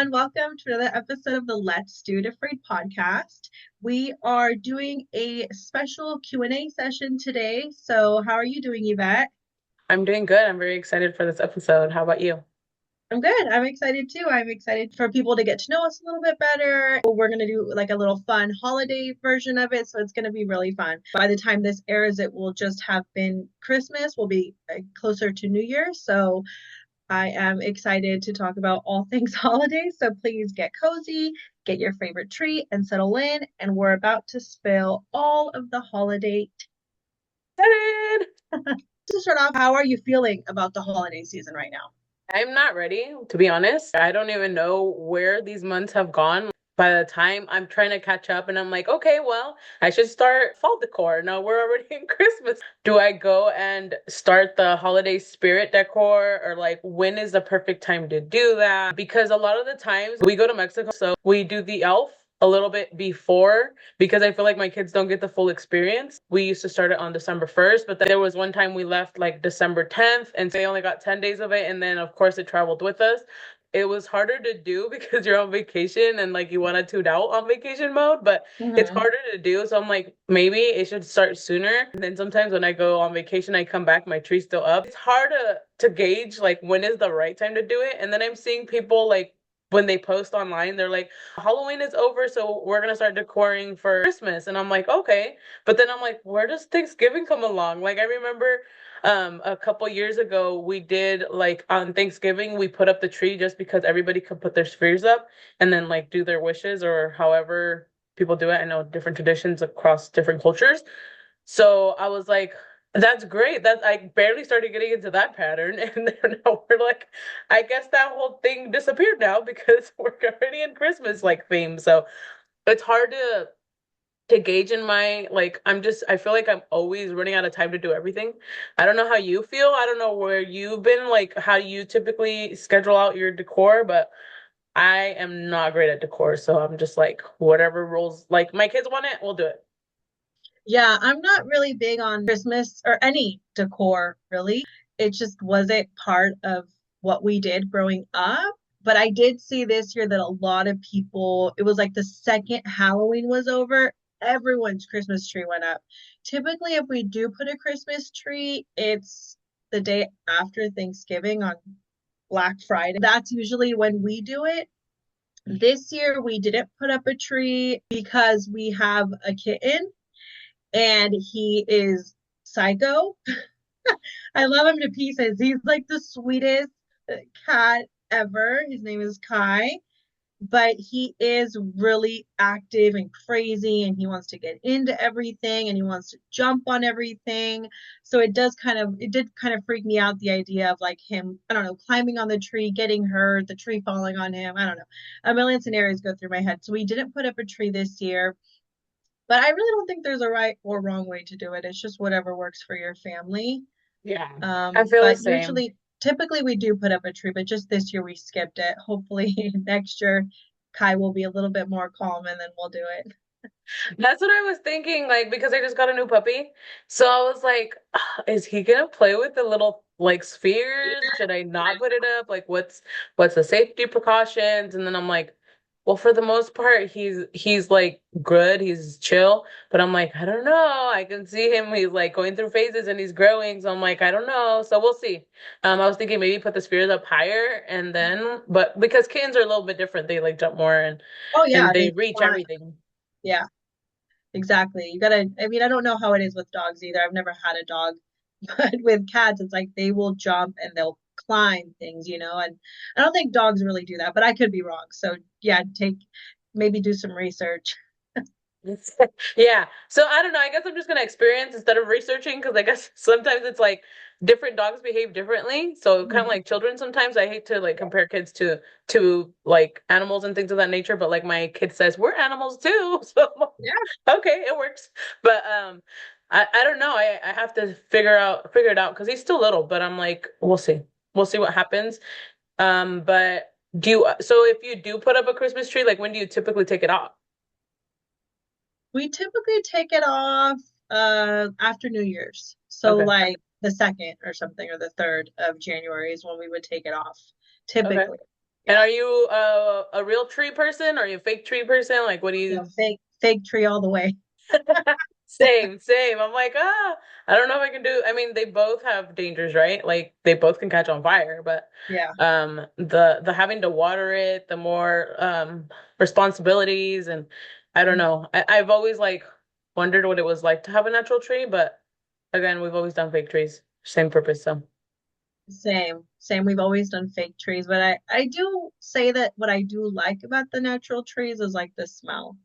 everyone. Welcome to another episode of the Let's Do It Afraid podcast. We are doing a special Q&A session today. So, how are you doing, Yvette? I'm doing good. I'm very excited for this episode. How about you? I'm good. I'm excited too. I'm excited for people to get to know us a little bit better. We're going to do like a little fun holiday version of it. So, it's going to be really fun. By the time this airs, it will just have been Christmas. We'll be closer to New Year. So, I am excited to talk about all things holidays, so please get cozy, get your favorite treat, and settle in. And we're about to spill all of the holiday. Excited! To start off, how are you feeling about the holiday season right now? I'm not ready, to be honest. I don't even know where these months have gone. By the time I'm trying to catch up, and I'm like, okay, well, I should start fall decor. No, we're already in Christmas. Do I go and start the holiday spirit decor, or like when is the perfect time to do that? Because a lot of the times we go to Mexico, so we do the elf a little bit before because I feel like my kids don't get the full experience. We used to start it on December 1st, but then there was one time we left like December 10th and they only got 10 days of it. And then, of course, it traveled with us. It was harder to do because you're on vacation and like you want to tune out on vacation mode, but it's Mm-hmm. harder to do. So I'm like, maybe it should start sooner. And then sometimes when I go on vacation, I come back, my tree's still up. It's hard to gauge like when is the right time to do it. And then I'm seeing people like when they post online, they're like, Halloween is over, so we're gonna start decorating for Christmas. And I'm like, okay. But then I'm like, where does Thanksgiving come along? Like I remember a couple years ago we did like on Thanksgiving we put up the tree just because everybody could put their spheres up and then like do their wishes or however people do it. I know different traditions across different cultures. So I was like, that's great. That I barely started getting into that pattern, and then now we're like, I guess that whole thing disappeared now because we're already in Christmas like theme. So it's hard to gauge in my like I feel like I'm always running out of time to do everything. I don't know how you feel. I don't know where you've been, like how you typically schedule out your decor, but I am not great at decor, so I'm just like whatever rules like my kids want it, we'll do it. Yeah, I'm not really big on Christmas or any decor, really. It just wasn't part of what we did growing up. But I did see this year that a lot of people, it was like the second Halloween was over, everyone's Christmas tree went up. Typically, if we do put a Christmas tree, it's the day after Thanksgiving on Black Friday. That's usually when we do it. This year, we didn't put up a tree because we have a kitten and he is psycho. I love him to pieces. He's like the sweetest cat ever. His name is Kai, but he is really active and crazy and he wants to get into everything and he wants to jump on everything. So it did kind of freak me out, the idea of like him, I don't know, climbing on the tree, getting hurt, the tree falling on him. I don't know. A million scenarios go through my head. So we didn't put up a tree this year. But I really don't think there's a right or wrong way to do it. It's just whatever works for your family. Yeah, I feel the But same. typically we do put up a tree, but just this year we skipped it. Hopefully next year Kai will be a little bit more calm and then we'll do it. That's what I was thinking, like, because I just got a new puppy. So I was like, is he gonna play with the little like spheres? Should I not put it up? Like, what's the safety precautions? And then I'm like, well, for the most part, he's like good, he's chill. But I'm like, I don't know. I can see him, he's like going through phases and he's growing. So I'm like, I don't know. So we'll see. I was thinking maybe put the spheres up higher and then, but because kittens are a little bit different, they like jump more Oh and yeah, they they reach climb. everything. Yeah, exactly. You gotta, I mean, I don't know how it is with dogs either. I've never had a dog, but with cats, it's like they will jump and they'll climb things, and I don't think dogs really do that, but I could be wrong. So yeah, maybe do some research. Yeah. So I don't know. I guess I'm just gonna experience instead of researching because I guess sometimes it's like different dogs behave differently. So kind of Mhm. like children sometimes I hate to like compare kids to like animals and things of that nature, but like my kid says we're animals too. So Yeah. okay, it works. But I don't know. I have to figure it out because he's still little, but I'm like, we'll see. We'll see what happens. But do you so if you do put up a Christmas tree, like when do you typically take it off? We typically take it off after New Year's. So Okay. like the second or something or the third of January is when we would take it off Okay. typically. And Yeah. are you a real tree person? Or are you a fake tree person? Like, what do Yeah, you? fake tree all the way. Same, same. I'm like, I don't know if I can do. I mean, they both have dangers, right? Like they both can catch on fire, but Yeah. the having to water it, the more responsibilities, and I don't know. I've always like wondered what it was like to have a natural tree, but again, we've always done fake trees. Same purpose, so Same, same. We've always done fake trees, but I do say that what I do like about the natural trees is like the smell.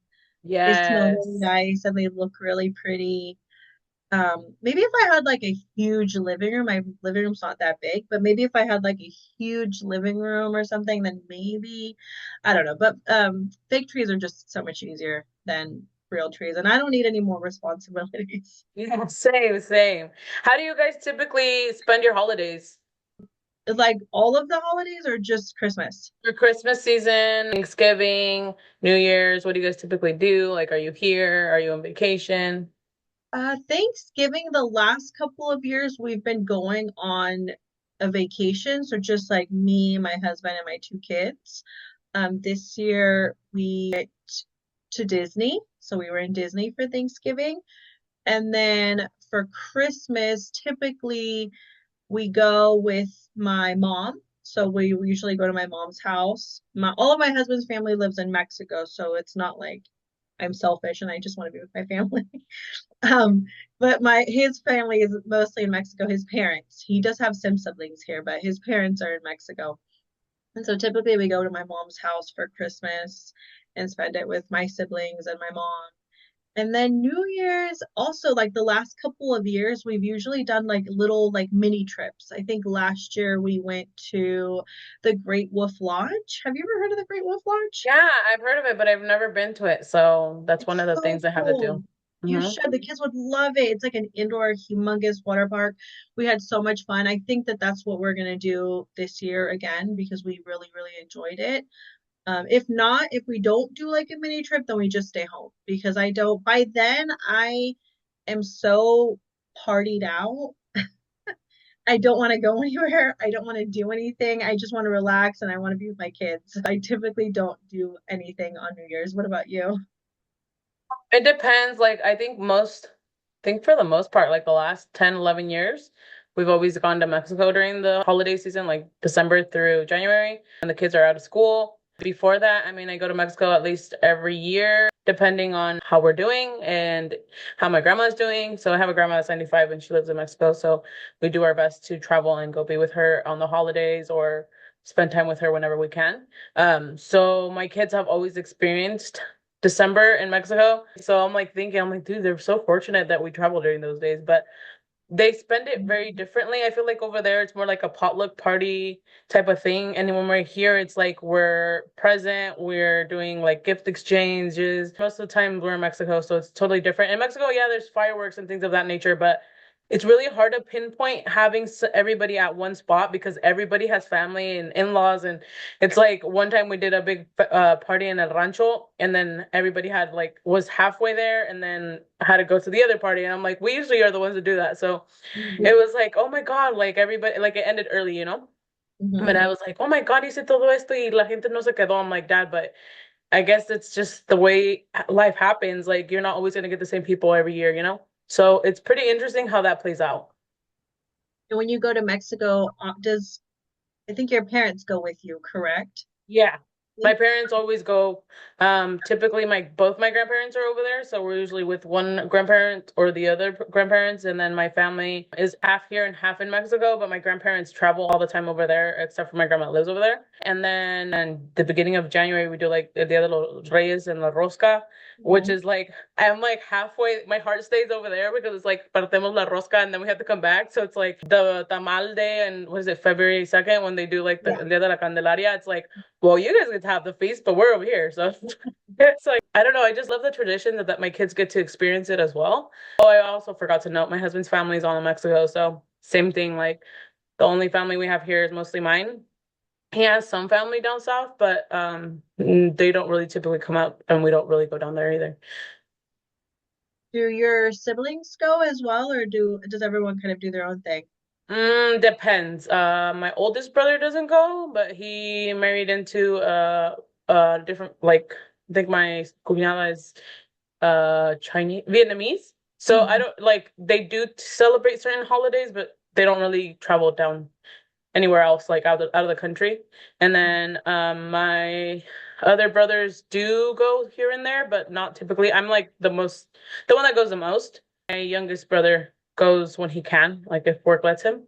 They smell really yes. nice and they look really pretty. Maybe if I had like a huge living room, my living room's not that big, but maybe if I had like a huge living room or something, then maybe I don't know. But fake trees are just so much easier than real trees, and I don't need any more responsibilities. Yeah, same, same. How do you guys typically spend your holidays? It's like all of the holidays or just Christmas? For Christmas season, Thanksgiving, New Year's, what do you guys typically do? Like, are you here? Are you on vacation? Thanksgiving, the last couple of years, we've been going on a vacation. So just like me, my husband, and my two kids. This year we went to Disney. So we were in Disney for Thanksgiving. And then for Christmas, typically we go with my mom. So we usually go to my mom's house. All of my husband's family lives in Mexico, so it's not like I'm selfish and I just want to be with my family. Um, but my his family is mostly in Mexico. His parents, he does have some siblings here, but his parents are in Mexico. And so typically we go to my mom's house for Christmas and spend it with my siblings and my mom. And then New Year's, also like the last couple of years, we've usually done like little like mini trips. I think last year we went to the Great Wolf Lodge. Have you ever heard of the Great Wolf Lodge? Yeah, I've heard of it, but I've never been to it. So that's one It's of the so things I have to cool. do. You Hmm. should. The kids would love it. It's like an indoor, humongous water park. We had so much fun. I think that that's what we're gonna do this year again because we really, really enjoyed it. If not, if we don't do like a mini trip, then we just stay home because I don't. By then, I am so partied out. I don't want to go anywhere. I don't want to do anything. I just want to relax and I want to be with my kids. I typically don't do anything on New Year's. What about you? It depends. Like, I think for the most part, like the last 10, 11 years, we've always gone to Mexico during the holiday season, like December through January, and the kids are out of school. Before that, I mean, I go to Mexico at least every year, depending on how we're doing and how my grandma's doing. So I have a grandma that's 95 and she lives in Mexico. So we do our best to travel and go be with her on the holidays or spend time with her whenever we can. So my kids have always experienced December in Mexico. So I'm like thinking, I'm like, dude, they're so fortunate that we travel during those days. But they spend it very differently. I feel like over there it's more like a potluck party type of thing. And when we're here, it's like we're present, we're doing like gift exchanges. Most of the time we're in Mexico, so it's totally different. In Mexico, yeah, there's fireworks and things of that nature, but it's really hard to pinpoint having everybody at one spot because everybody has family and in-laws. And it's like one time we did a big party in El Rancho, and then everybody had like was halfway there and then had to go to the other party. And I'm like, we usually are the ones that do that. So it was like, oh my God, like everybody, like it ended early, you know? But Mhm. I was like, oh my God, hice todo esto y la gente no se quedó. I'm like, Dad, but I guess it's just the way life happens. Like you're not always gonna get the same people every year, you know? So it's pretty interesting how that plays out. And when you go to Mexico, does I think your parents go with you, correct? Yeah. My parents always go. Typically my both my grandparents are over there, so we're usually with one grandparent or the other grandparents, and then my family is half here and half in Mexico, but my grandparents travel all the time over there, except for my grandma lives over there. And then and the beginning of January we do like the Dia de los Reyes and La Rosca, which Mhm. is like I'm like halfway my heart stays over there because it's like partemos la rosca and then we have to come back. So it's like the tamal day and what is it, February 2nd when they do like the Yeah. Dia de la Candelaria, it's like well, you guys get to have the feast, but we're over here. So it's like, I don't know. I just love the tradition that my kids get to experience it as well. Oh, I also forgot to note my husband's family is all in Mexico. So same thing. Like the only family we have here is mostly mine. He has some family down south, but they don't really typically come out and we don't really go down there either. Do your siblings go as well, or does everyone kind of do their own thing? Depends. My oldest brother doesn't go, but he married into a different like I think my cuñada is Chinese Vietnamese. So I Mhm. don't like they do celebrate certain holidays, but they don't really travel down anywhere else like out of the country. And then my other brothers do go here and there, but not typically. I'm like the one that goes the most. My youngest brother goes when he can, like if work lets him.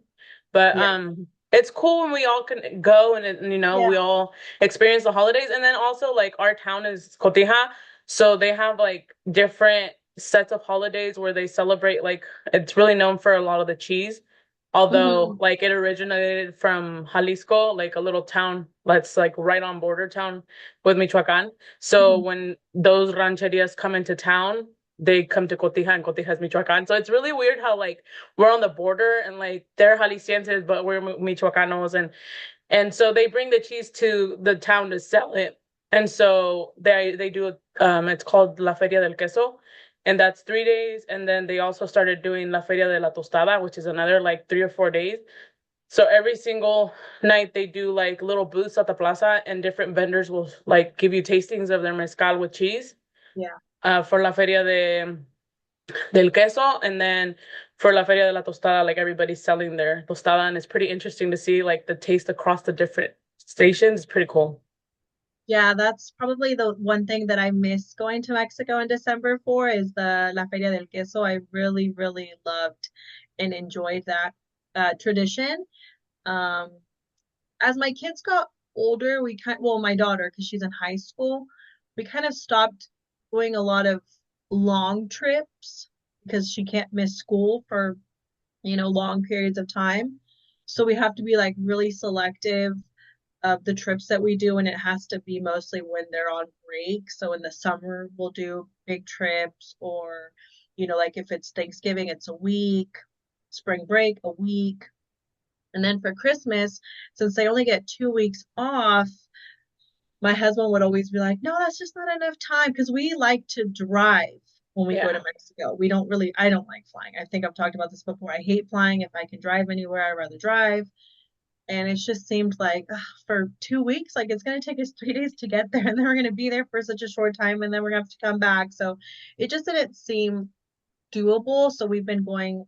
But Yeah. it's cool when we all can go and we Yeah. all experience the holidays. And then also like our town is Cotija, so they have like different sets of holidays where they celebrate like it's really known for a lot of the cheese. Although Hmm. like it originated from Jalisco, like a little town that's like right on border town with Michoacan. So Hmm. when those rancherias come into town, they come to Cotija and Cotija is Michoacan. So it's really weird how like we're on the border and like they're Jaliscienses, but we're Michoacanos and so they bring the cheese to the town to sell it. And so they do it's called La Feria del Queso. And that's 3 days. And then they also started doing La Feria de la Tostada, which is another like 3 or 4 days. So every single night they do like little booths at the plaza and different vendors will like give you tastings of their mezcal with cheese Yeah. for La Feria del Queso. And then for La Feria de la Tostada, like everybody's selling their tostada. And it's pretty interesting to see like the taste across the different stations. It's pretty cool. Yeah, that's probably the one thing that I miss going to Mexico in December for is the La Feria del Queso. I really, really loved and enjoyed that tradition. Um, as my kids got older, well, my daughter, because she's in high school, we kind of stopped doing a lot of long trips because she can't miss school for, long periods of time. So we have to be like really selective of the trips that we do, and it has to be mostly when they're on break. So in the summer, we'll do big trips, or, like if it's Thanksgiving, it's a week, spring break, a week. And then for Christmas, since they only get 2 weeks off, my husband would always be like, no, that's just not enough time because we like to drive when we go to Yeah. Mexico. I don't like flying. I think I've talked about this before. I hate flying. If I can drive anywhere, I'd rather drive. And it just seemed like for 2 weeks, like it's going to take us 3 days to get there. And then we're going to be there for such a short time. And then we're going to have to come back. So it just didn't seem doable. So we've been going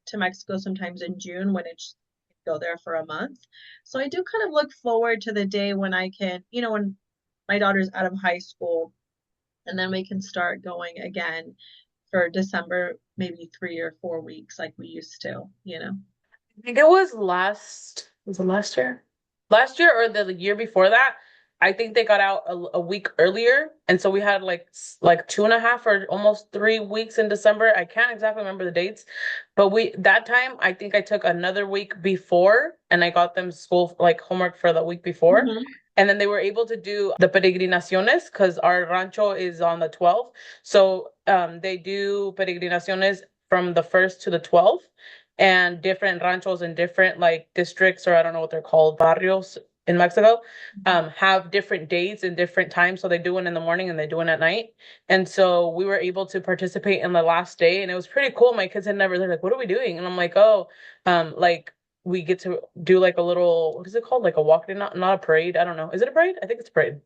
to Mexico sometimes in June when it's go there for a month. So I do kind of look forward to the day when I can, when my daughter's out of high school and then we can start going again for December, maybe 3 or 4 weeks like we used to. I think it was it last year? Last year or the year before that? I think they got out a week earlier. And so we had like 2.5 or almost 3 weeks in December. I can't exactly remember the dates, but that time I think I took another week before and I got them school like homework for the week before. Hmm. And then they were able to do the peregrinaciones because our rancho is on the 12th. So they do peregrinaciones from the 1st to the 12th and different ranchos in different like districts or I don't know what they're called, barrios in Mexico, have different dates and different times. So they do one in the morning and they do one at night. And so we were able to participate in the last day and it was pretty cool. My kids had never, they're like, what are we doing? And I'm like, oh, like we get to do like a little, what is it called? Like a walk, not a parade. I don't know. Is it a parade? I think it's a parade.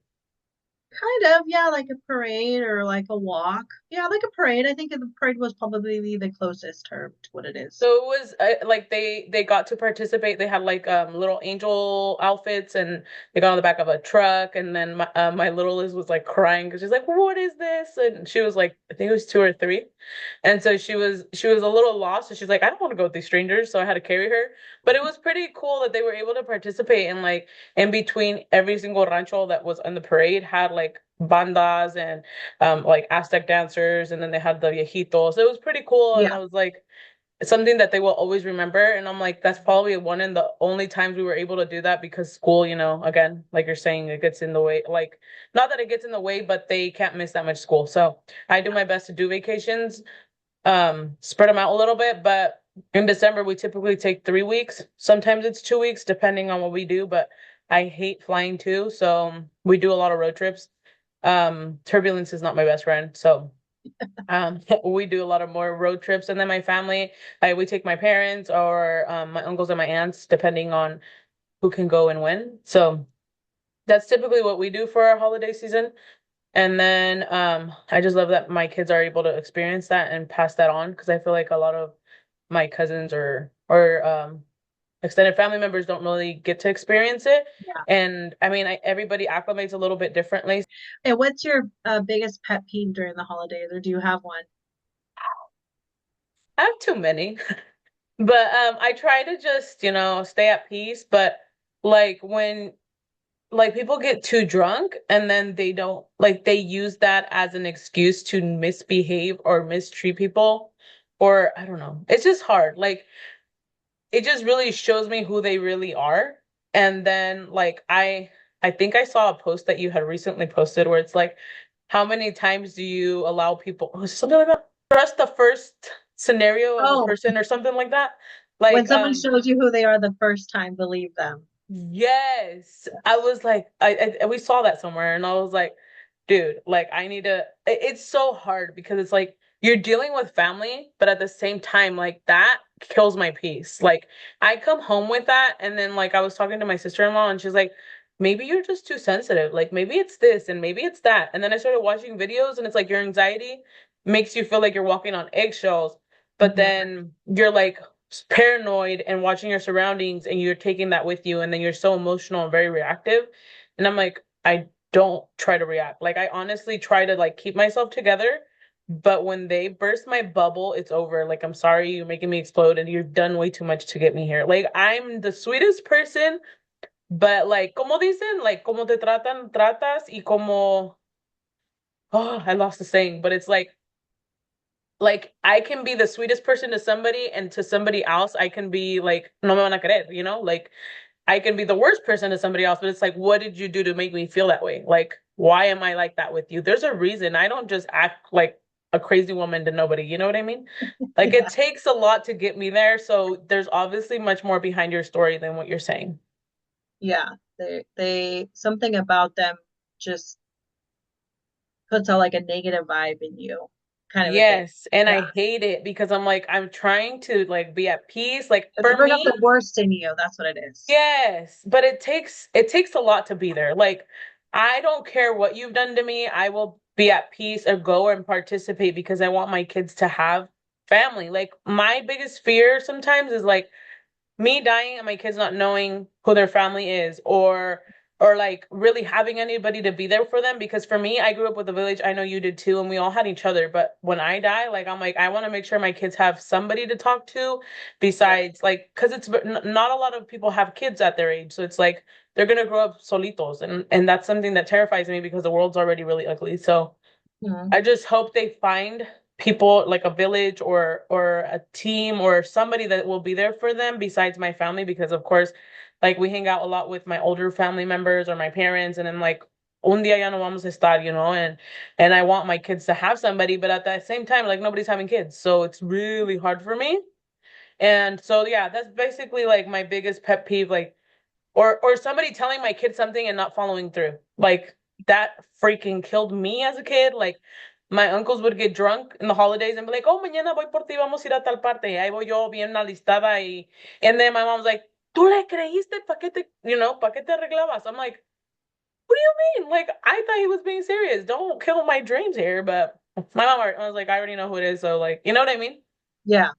Kind of, yeah, like a parade or like a walk. Yeah, like a parade. I think the parade was probably the closest term to what it is. So it was like they got to participate. They had like little angel outfits, and they got on the back of a truck. And then my little Liz was like crying because she's like, "What is this?" And she was like, I think it was 2 or 3, and so she was a little lost. So she's like, "I don't want to go with these strangers," so I had to carry her. But it was pretty cool that they were able to participate and like in between every single rancho that was on the parade had like bandas and like Aztec dancers, and then they had the viejitos. It was pretty cool, and Yeah. I was like it's something that they will always remember. And I'm like, that's probably one of the only times we were able to do that because school, again, like you're saying, it gets in the way. Like, not that it gets in the way, but they can't miss that much school. So I do my best to do vacations, spread them out a little bit. But in December, we typically take 3 weeks. Sometimes it's 2 weeks, depending on what we do. But I hate flying too. So we do a lot of road trips. Turbulence is not my best friend. So. We do a lot of more road trips, and then my family, we take my parents or my uncles and my aunts, depending on who can go and when. So that's typically what we do for our holiday season. And then I just love that my kids are able to experience that and pass that on because I feel like a lot of my cousins or extended family members don't really get to experience it. Yeah. And I mean, everybody acclimates a little bit differently. And what's your biggest pet peeve during the holidays, or do you have one? I have too many, but I try to just, stay at peace. But like when like people get too drunk and then they don't like they use that as an excuse to misbehave or mistreat people, or I don't know. It's just hard. Like it just really shows me who they really are. And then like I think I saw a post that you had recently posted where it's like, how many times do you allow people something like that? Trust the first scenario of a Oh, person or something like that. when Like someone shows you who they are the first time, believe them. yes. I was like, we saw that somewhere and I was like, dude, like I need to it's so hard because it's like you're dealing with family, but at the same time, like that kills my peace. Like I come home with that and then like I was talking to my sister-in-law and she's like, maybe you're just too sensitive. Like maybe it's this and maybe it's that. And then I started watching videos and it's like your anxiety makes you feel like you're walking on eggshells, but Mhm. then you're like paranoid and watching your surroundings and you're taking that with you and then you're so emotional and very reactive. And I'm like, I don't try to react. Like I honestly try to like keep myself together, but when they burst my bubble, it's over. Like I'm sorry, you're making me explode and you've done way too much to get me here. Like I'm the sweetest person, but like como dicen, like como te tratan, tratas y como oh, I lost the saying, but it's like I can be the sweetest person to somebody and to somebody else I can be like no me van a querer, like I can be the worst person to somebody else, but it's like what did you do to make me feel that way? Like why am I like that with you? There's a reason. I don't just act like a crazy woman to nobody, you know what I mean? Like it Yeah, takes a lot to get me there, so there's obviously much more behind your story than what you're saying. yeah. They something about them just puts out like a negative vibe in you, kind of a thing. Yes, and Yeah. I hate it because I'm like I'm trying to like be at peace. Like They for bring up me, the worst in you. That's what it is. yes, but it takes a lot to be there. Like I don't care what you've done to me. I will be at peace or go and participate because I want my kids to have family. Like my biggest fear sometimes is like me dying and my kids not knowing who their family is or like really having anybody to be there for them because for me I grew up with a village. I know you did too and we all had each other, but when I die like I'm like I want to make sure my kids have somebody to talk to Yeah. besides like cuz not a lot of people have kids at their age, so it's like they're going to grow up solitos and that's something that terrifies me because the world's already really ugly. So Mhm. I just hope they find people like a village or a team or somebody that will be there for them besides my family because of course like we hang out a lot with my older family members or my parents and then like un día ya no vamos a estar, and I want my kids to have somebody but at that same time like nobody's having kids. So it's really hard for me. And so yeah, that's basically like my biggest pet peeve like or somebody telling my kid something and not following through. Like that freaking killed me as a kid. Like my uncles would get drunk in the holidays and be like, "Oh, mañana voy por ti, vamos a ir a tal parte." Y ahí voy yo bien alistada y and then my mom's like, "¿Tú le creíste? ¿Para qué te, para qué te arreglabas?" I'm like, "What do you mean? Like I thought he was being serious. Don't kill my dreams here." But my mom, I was like, "I already know who it is." So like, you know what I mean? Yeah,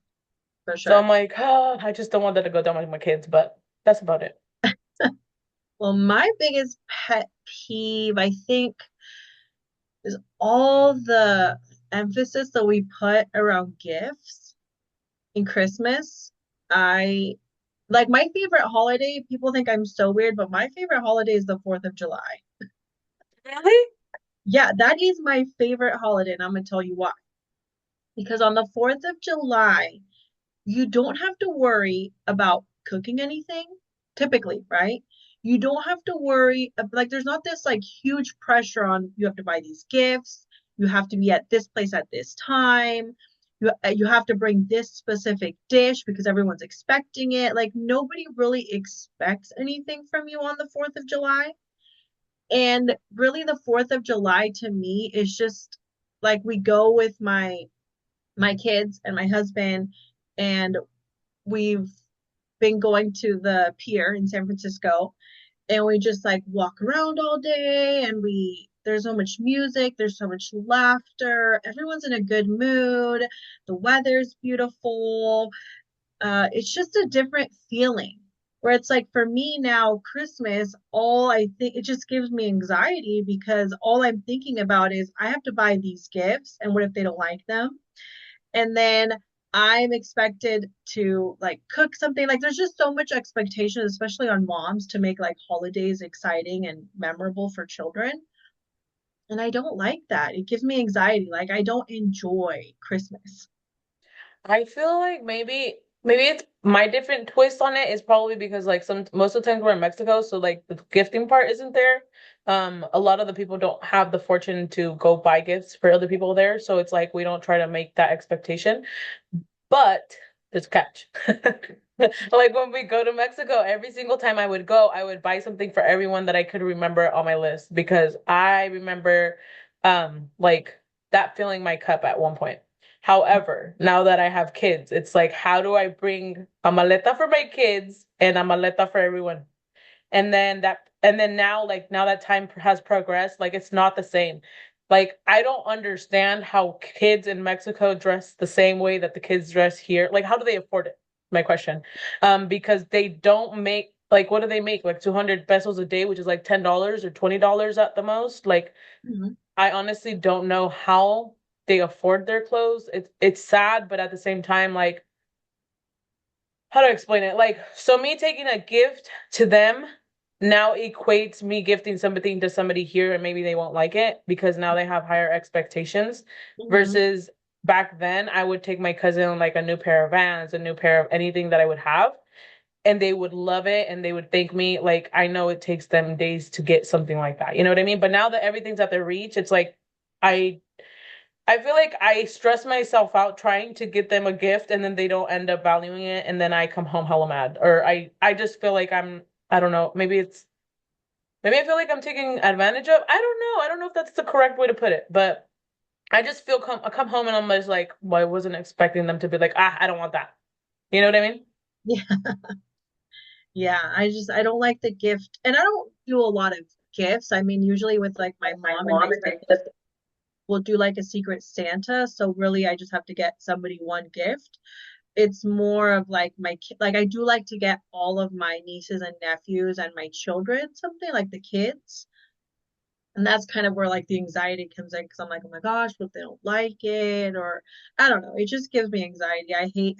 for So sure. I'm like, oh, I just don't want that to go down with my kids, but that's about it. Well, my biggest pet peeve, I think, is all the emphasis that we put around gifts in Christmas. I like my favorite holiday. People think I'm so weird, but my favorite holiday is the 4th of July. Really? Yeah, that is my favorite holiday, and I'm gonna tell you why. Because on the 4th of July, you don't have to worry about cooking anything, typically, right? You don't have to worry, like, there's not this like huge pressure on you have to buy these gifts, you have to be at this place at this time, you have to bring this specific dish because everyone's expecting it. Like, nobody really expects anything from you on the 4th of July. And really, the 4th of July to me is just like we go with my kids and my husband, and we've been going to the pier in San Francisco, and we just like walk around all day, and we there's so much music, there's so much laughter, everyone's in a good mood, the weather's beautiful. It's just a different feeling. Where it's like for me now, Christmas, all I think it just gives me anxiety because all I'm thinking about is I have to buy these gifts, and what if they don't like them? And then I'm expected to like cook something. Like there's just so much expectation, especially on moms, to make like holidays exciting and memorable for children. And I don't like that. It gives me anxiety. Like I don't enjoy Christmas. I feel like maybe it's my different twist on it is probably because like some most of the times we're in Mexico, so like the gifting part isn't there. A lot of the people don't have the fortune to go buy gifts for other people there, so it's like we don't try to make that expectation. But there's a catch. Like when we go to Mexico, every single time I would go, I would buy something for everyone that I could remember on my list because I remember like that filling my cup at one point. However, now that I have kids, it's like how do I bring a maleta for my kids and a maleta for everyone? And then now like now that time has progressed, like it's not the same. Like I don't understand how kids in Mexico dress the same way that the kids dress here. Like how do they afford it? My question. Because they don't make like what do they make? Like 200 pesos a day, which is like $10 or $20 at the most. Like Mhm. I honestly don't know how they afford their clothes. It's sad, but at the same time like how do I explain it? Like, so me taking a gift to them now equates me gifting something to somebody here and maybe they won't like it because now they have higher expectations Mhm. versus back then I would take my cousin like a new pair of Vans, a new pair of anything that I would have and they would love it and they would thank me. Like, I know it takes them days to get something like that. You know what I mean? But now that everything's at their reach, it's like I I feel like I stress myself out trying to get them a gift and then they don't end up valuing it and then I come home hella mad. Or I just feel like I don't know, maybe I feel like I'm taking advantage of. I don't know. I don't know if that's the correct way to put it, but I just feel I come home and I'm just like, well, I wasn't expecting them to be like, I don't want that. You know what I mean? Yeah. Yeah. I don't like the gift. And I don't do a lot of gifts. I mean, usually with like my mom and my sister, we'll do like a secret Santa. So really I just have to get somebody one gift. It's more of like like I do like to get all of my nieces and nephews and my children something like the kids. And that's kind of where like the anxiety comes in because I'm like, oh my gosh, what if they don't like it? Or I don't know. It just gives me anxiety. I hate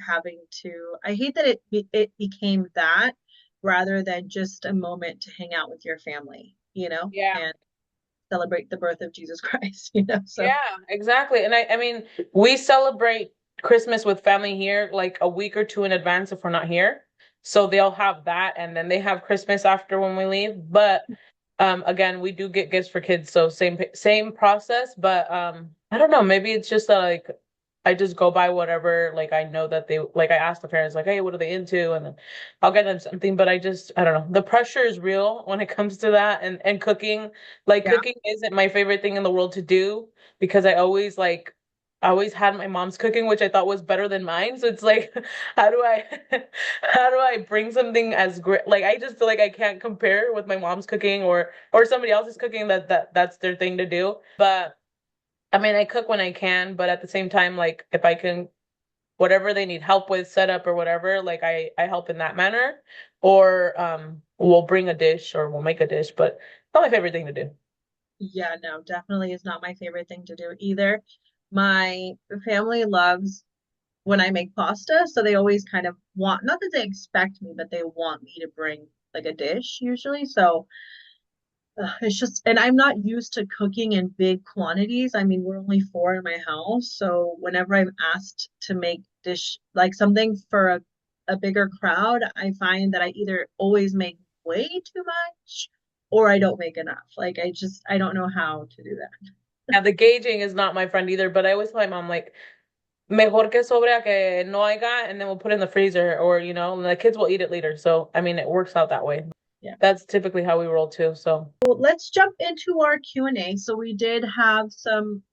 that it became that rather than just a moment to hang out with your family, Yeah. and celebrate the birth of Jesus Christ. So Yeah, exactly. And I mean, we celebrate Christmas with family here like a week or two in advance if we're not here. So they'll have that and then they have Christmas after when we leave. But again, we do get gifts for kids, so same process, but I don't know, maybe it's just that like I just go by whatever like I know that they like I ask the parents like, "Hey, what are they into?" and then I'll get them something, but I don't know. The pressure is real when it comes to that and cooking. Like yeah, cooking isn't my favorite thing in the world to do because I always had my mom's cooking, which I thought was better than mine. So it's like, how do I, how do I bring something as great? Like, I just feel like I can't compare with my mom's cooking or somebody else's cooking that's their thing to do. But I mean, I cook when I can, but at the same time, like if I can, whatever they need help with, setup or whatever, like I help in that manner. Or we'll bring a dish or we'll make a dish, but not my favorite thing to do. yeah, no, definitely is not my favorite thing to do either. My family loves when I make pasta, so they always kind of want, not that they expect me, but they want me to bring like a dish usually. So it's just, and I'm not used to cooking in big quantities. I mean, we're only four in my house, so whenever I'm asked to make dish like something for a bigger crowd, I find that I either always make way too much or I don't make enough. Like I don't know how to do that. Yeah, the gauging is not my friend either, but I always tell my mom like mejor que sobre a que no haya, and then we'll put it in the freezer, or and the kids will eat it later. So I mean, it works out that way. Yeah. That's typically how we roll too. So Well, let's jump into our Q&A. So we did have some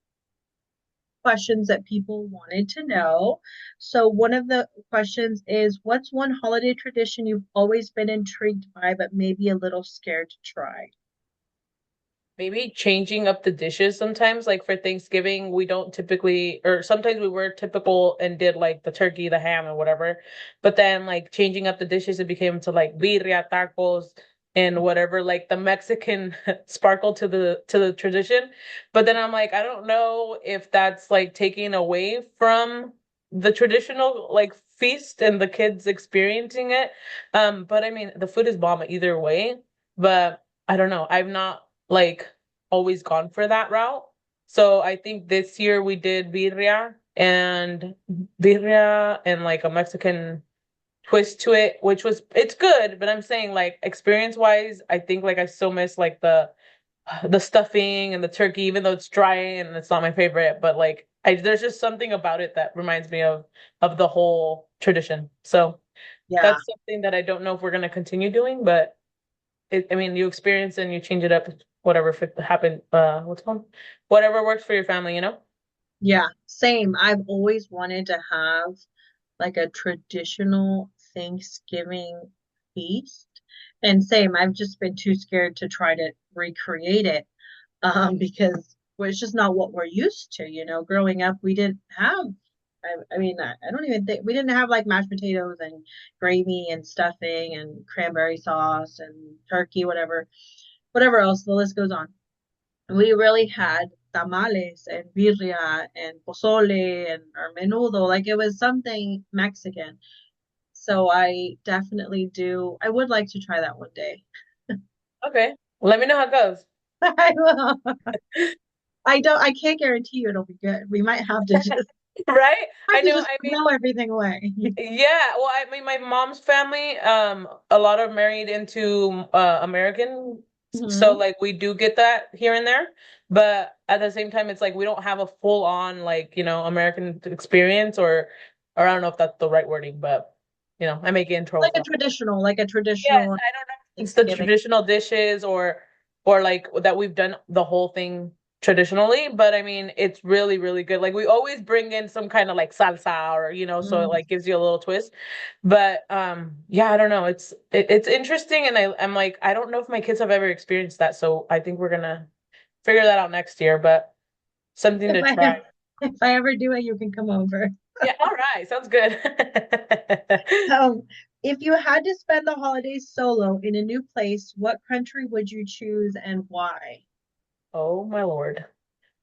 questions that people wanted to know. So one of the questions is, what's one holiday tradition you've always been intrigued by, but maybe a little scared to try? Maybe changing up the dishes sometimes. Like for Thanksgiving, we don't typically, or sometimes we were typical and did like the turkey, the ham, and whatever. But then like changing up the dishes, it became to like birria, tacos, and whatever, like the Mexican sparkle to the tradition. But then I'm like, I don't know if that's like taking away from the traditional like feast and the kids experiencing it. But I mean, the food is bomb either way. But I don't know. I've not like always gone for that route. So I think this year we did birria and like a Mexican twist to it, which was it's good, but I'm saying like experience wise, I think like I still miss like the stuffing and the turkey, even though it's dry and it's not my favorite, but like I there's just something about it that reminds me of the whole tradition. So Yeah, that's something that I don't know if we're gonna continue doing, but I mean, you experience and you change it up, whatever if it happened, what's it called? Whatever works for your family, you know? yeah, same. I've always wanted to have like a traditional Thanksgiving feast. And same, I've just been too scared to try to recreate it because well, it's just not what we're used to. Growing up, we didn't have, I mean, I don't even think we didn't have like mashed potatoes and gravy and stuffing and cranberry sauce and turkey, whatever else, the list goes on. We really had tamales and birria and pozole and or menudo. Like it was something Mexican. So I definitely do. I would like to try that one day. Okay. Let me know how it goes. I will. I can't guarantee you it'll be good. We might have to just Right? have I to know. just I mean, throw everything away. yeah. Well, I mean, my mom's family, a lot of married into American, so Hmm. like we do get that here and there, but at the same time, it's like we don't have a full on like American experience, or I don't know if that's the right wording, but I may get in trouble for. Like a Yes, traditional I don't know if it's the Thanksgiving. traditional dishes or like that we've done the whole thing traditionally, but I mean it's really, really good. Like we always bring in some kind of like salsa or so it Mm. like gives you a little twist. But yeah, I don't know. It's interesting and I'm like I don't know if my kids have ever experienced that, so I think we're gonna figure that out next year, but something If to I try. if I ever do it, you can come over. Yeah, all right, sounds good. Um, if you had to spend the holidays solo in a new place, what country would you choose and why? Oh my Lord.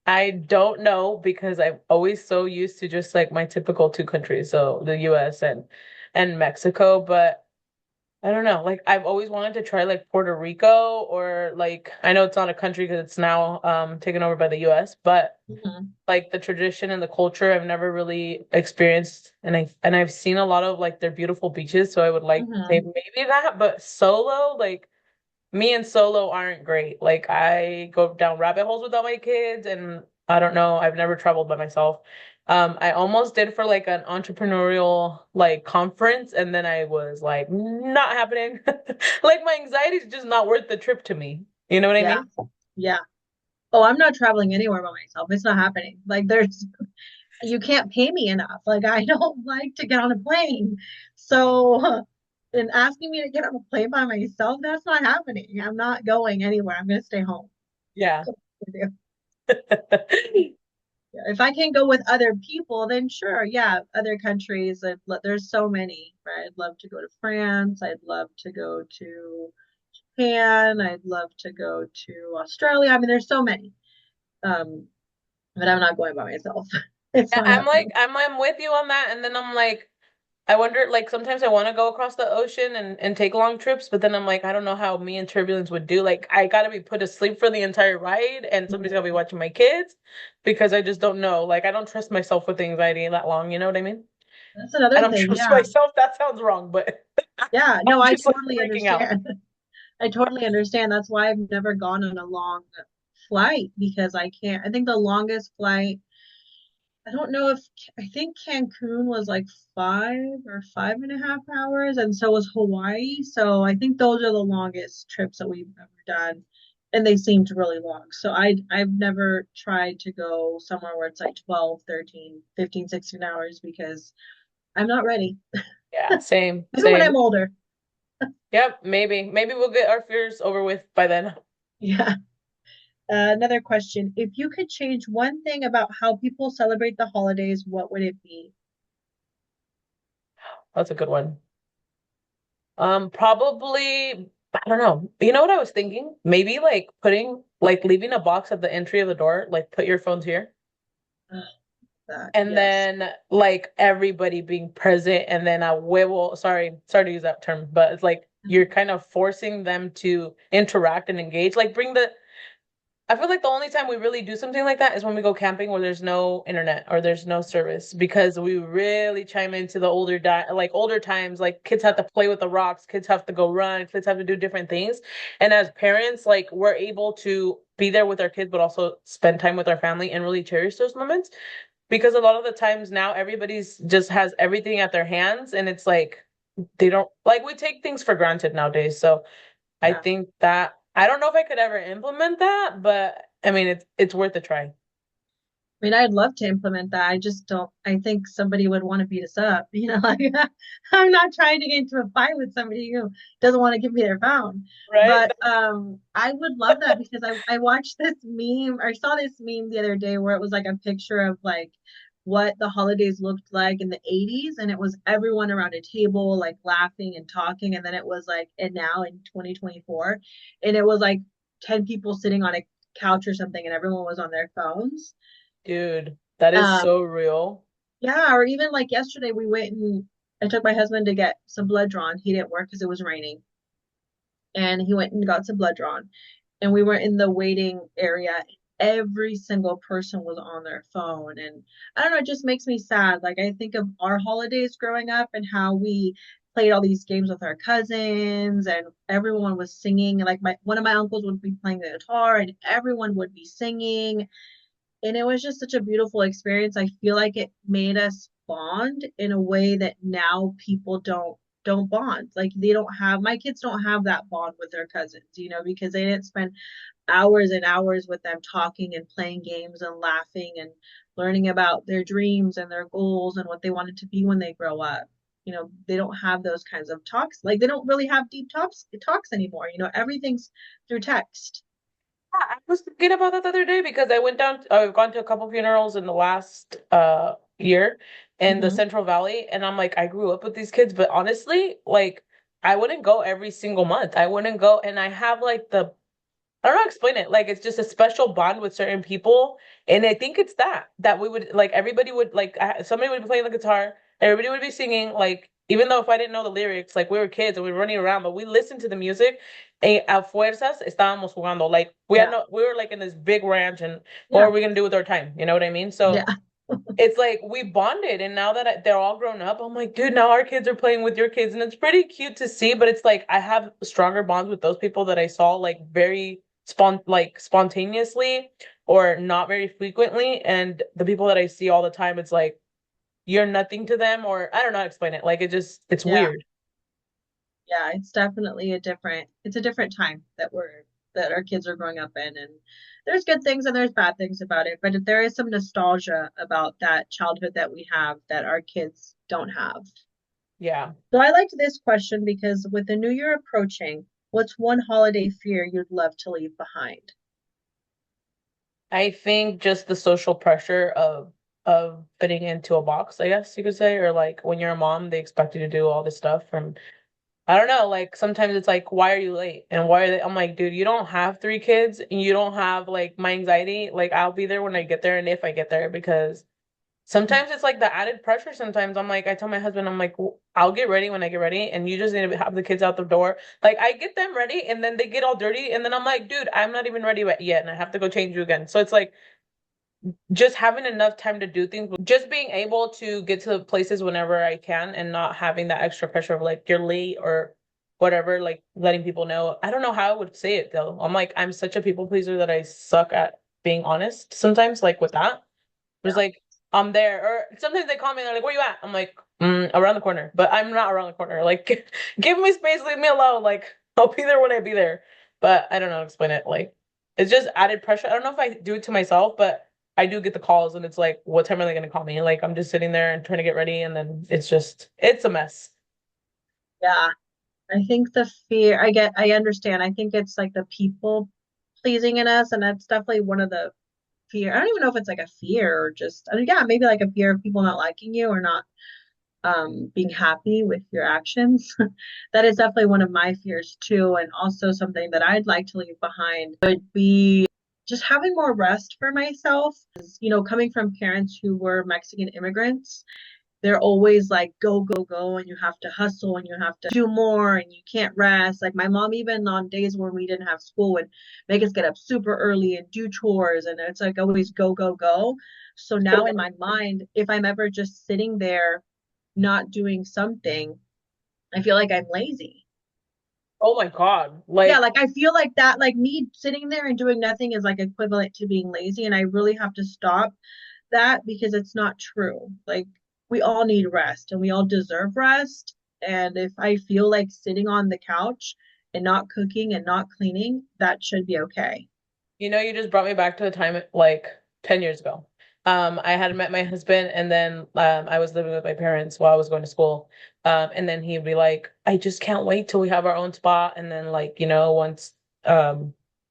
I don't know because I'm always so used to just like my typical two countries, so the US and Mexico, but I don't know. Like I've always wanted to try like Puerto Rico or like I know it's not a country because it's now taken over by the US, but Hmm. like the tradition and the culture I've never really experienced and I've seen a lot of like their beautiful beaches, so I would like Hmm. maybe that, but solo like me and solo aren't great. Like I go down rabbit holes without my kids and I don't know, I've never traveled by myself. I almost did for like an entrepreneurial like conference and then I was like not happening. Like my anxiety is just not worth the trip to me. You know what I Yeah, mean? yeah. Oh, I'm not traveling anywhere by myself. It's not happening. Like you can't pay me enough. Like I don't like to get on a plane. So, and asking me to get on a plane by myself, that's not happening. I'm not going anywhere. I'm going to stay home. Yeah. If I can go with other people, then sure, yeah, other countries. There's so many, right? I'd love to go to France. I'd love to go to Japan. I'd love to go to Australia. I mean, there's so many. Um, but I'm not going by myself. It's Yeah, not I'm like happening. I'm with you on that and then I'm like I wonder, like, sometimes I want to go across the ocean and take long trips, but then I'm like, I don't know how me and turbulence would do. Like, I gotta be put asleep for the entire ride, and somebody's gotta be Mhm. watching my kids because I just don't know. Like, I don't trust myself with anxiety that long. You know what I mean? That's I another don't thing. trust Yeah. myself. That sounds wrong, but Yeah. No, I'm I just like totally freaking out. understand. I totally understand. That's why I've never gone on a long flight because I can't. I think the longest flight, I don't know if, I think Cancun was like 5 or 5.5 hours, and so was Hawaii. So I think those are the longest trips that we've ever done. and they seemed really long. So I've never tried to go somewhere where it's like 12, 13, 15, 16 hours because I'm not ready. Yeah, same, Maybe when same. I'm older. Yep, maybe we'll get our fears over with by then. Yeah. Another question. If you could change one thing about how people celebrate the holidays, what would it be? That's a good one. Probably, I don't know. You know what I was thinking? Maybe like leaving a box at the entry of the door, like put your phones here. Oh, that, And yes. then like everybody being present, and then a huevo, sorry to use that term, but it's like you're kind of forcing them to interact and engage. Like bring the I feel like the only time we really do something like that is when we go camping where there's no internet or there's no service because we really chime into the older times. Like kids have to play with the rocks, kids have to go run, kids have to do different things. And as parents, like we're able to be there with our kids, but also spend time with our family and really cherish those moments. Because a lot of the times now everybody's just has everything at their hands and it's like they don't like we take things for granted nowadays. So I Yeah. think that I don't know if I could ever implement that, but I mean it's worth a try. I mean, I'd love to implement that. I just don't, I think somebody would want to beat us up. Like I'm not trying to get into a fight with somebody who doesn't want to give me their phone. Right? But I would love that because I watched this meme or saw this meme the other day where it was like a picture of like what the holidays looked like in the 80s and it was everyone around a table like laughing and talking and then it was like and now in 2024 and it was like 10 people sitting on a couch or something and everyone was on their phones. Dude, that is um, so real. yeah, or even like yesterday, we went and I took my husband to get some blood drawn. He didn't work because it was raining, and he went and got some blood drawn. And we were in the waiting area. Every single person was on their phone, and I don't know, it just makes me sad. Like I think of our holidays growing up and how we played all these games with our cousins, and everyone was singing. Like my one of my uncles would be playing the guitar, and everyone would be singing and it was just such a beautiful experience. I feel like it made us bond in a way that now people don't bond. Like they don't have my kids don't have that bond with their cousins, because they didn't spend hours and hours with them talking and playing games and laughing and learning about their dreams and their goals and what they wanted to be when they grow up. They don't have those kinds of talks. Like they don't really have deep talks anymore. Everything's through text. I was thinking about that the other day because I've gone to a couple funerals in the last year in the Hmm. Central Valley, and I'm like, I grew up with these kids, but honestly, like I wouldn't go every single month. I wouldn't go, and I have like I don't know how to explain it. Like it's just a special bond with certain people, and I think it's that we would like everybody would like somebody would be playing the guitar, everybody would be singing. Like even though if I didn't know the lyrics, like we were kids and we were running around, but we listened to the music. And a fuerzas estábamos jugando. Like Yeah. we were like in this big ranch, and what Yeah. are we gonna do with our time? You know what I mean? So Yeah. it's like we bonded, and now that they're all grown up, I'm like, dude, now our kids are playing with your kids, and it's pretty cute to see. But it's like I have stronger bonds with those people that I saw like very spontaneously or not very frequently, and the people that I see all the time, it's like you're nothing to them, or I don't know how to explain it. Like it's Yeah. weird. Yeah, it's definitely a different time that our kids are growing up in and there's good things and there's bad things about it, but there is some nostalgia about that childhood that we have that our kids don't have. Yeah. So I liked this question because with the new year approaching, what's one holiday fear you'd love to leave behind? I think just the social pressure of fitting into a box, I guess you could say, or like when you're a mom, they expect you to do all this stuff from I don't know, like sometimes it's like, why are you late? And why are they? I'm like, dude, you don't have three kids and you don't have like my anxiety. Like I'll be there when I get there and if I get there because sometimes it's like the added pressure. Sometimes I'm like, I tell my husband, I'm like, I'll get ready when I get ready and you just need to have the kids out the door. Like I get them ready and then they get all dirty and then I'm like, dude, I'm not even ready yet and I have to go change you again. So it's like just having enough time to do things, just being able to get to places whenever I can and not having that extra pressure of like you're late or whatever, like letting people know. I don't know how I would say it though. I'm like, I'm such a people pleaser that I suck at being honest sometimes, like with that. It's Yeah. like, I'm there. Or sometimes they call me and they're like, where you at? I'm like, around the corner. But I'm not around the corner. Like, give me space, leave me alone. Like, I'll be there when I be there. But I don't know how to explain it. Like, it's just added pressure. I don't know if I do it to myself, but I do get the calls and it's like, what time are they gonna call me? Like I'm just sitting there and trying to get ready and then it's a mess. Yeah. I think the fear, I understand. I think it's like the people pleasing in us, and that's definitely one of the fear. I don't even know if it's like a fear or just, yeah, maybe like a fear of people not liking you or not being happy with your actions. That is definitely one of my fears too, and also something that I'd like to leave behind would be just having more rest for myself. Coming from parents who were Mexican immigrants, they're always like go go go, and you have to hustle and you have to do more and you can't rest. Like my mom, even on days when we didn't have school, would make us get up super early and do chores, and it's like always go go go. So now in my mind, if I'm ever just sitting there not doing something, I feel like I'm lazy. Oh my God. Yeah, Like, like I feel like that, like me sitting there and doing nothing is like equivalent to being lazy, and I really have to stop that because it's not true. Like we all need rest and we all deserve rest. And if I feel like sitting on the couch and not cooking and not cleaning, that should be okay. you just brought me back to the time like 10 years ago. I had met my husband and then I was living with my parents while I was going to school. And then he'd be like, I just can't wait till we have our own spot. And then like, once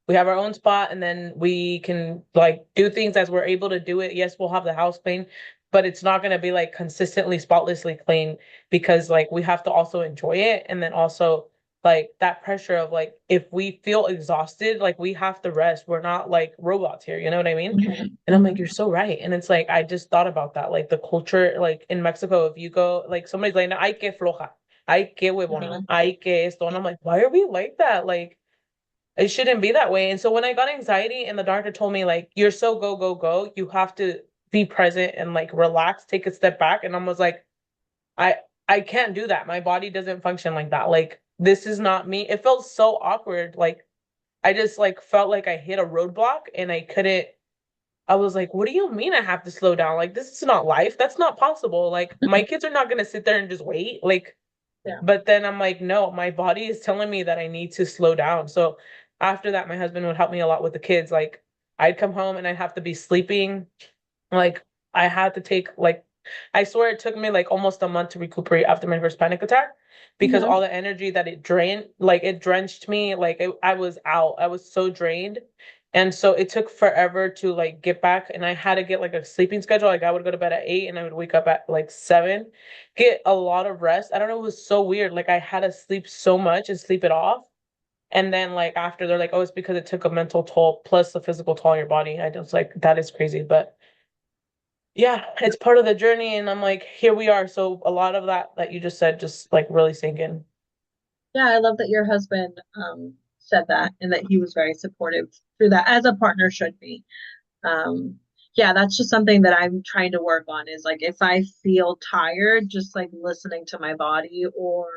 we have our own spot and then we can like do things as we're able to do it. Yes, we'll have the house clean, but it's not gonna be like consistently spotlessly clean because like we have to also enjoy it. And then also like that pressure of like if we feel exhausted, like we have to rest. We're not like robots here, you know what I mean? Mhm. And I'm like, you're Mhm. so right. And it's like I just thought about that. Like the culture, like in Mexico, if you go, like somebody's like, no, ay que floja, ay que huevona, Mhm. ay que esto. And I'm like, why are we like that? Like it shouldn't be that way. And so when I got anxiety and the doctor told me like, you're so go, go, go, you have to be present and like relax, take a step back. And I was like, I I can't do that. My body doesn't function like that. Like this is not me. It felt so awkward. Like I just like felt like I hit a roadblock and I couldn't. I was like, what do you mean I have to slow down? Like this is not life. That's not possible. Like my kids are not gonna sit there and just wait. Like, Yeah. but then I'm like, no, my body is telling me that I need to slow down. So after that, my husband would help me a lot with the kids. Like I'd come home and I'd have to be sleeping like I had to take like I swear it took me like almost a month to recuperate after my first panic attack because Mhm. all the energy that it drained, like it drenched me, like I was out. I was so drained. And so it took forever to like get back and I had to get like a sleeping schedule. Like I would go to bed at 8 and I would wake up at like 7, get a lot of rest. I don't know, it was so weird. Like I had to sleep so much and sleep it off. And then like after they're like, oh, it's because it took a mental toll plus the physical toll on your body. I just like that is crazy. But yeah, it's part of the journey, and I'm like, here we are. So a lot of that you just said just like really sink in. Yeah, I love that your husband said that and that he was very supportive through that, as a partner should be. Um, yeah, that's just something that I'm trying to work on is like if I feel tired, just like listening to my body, or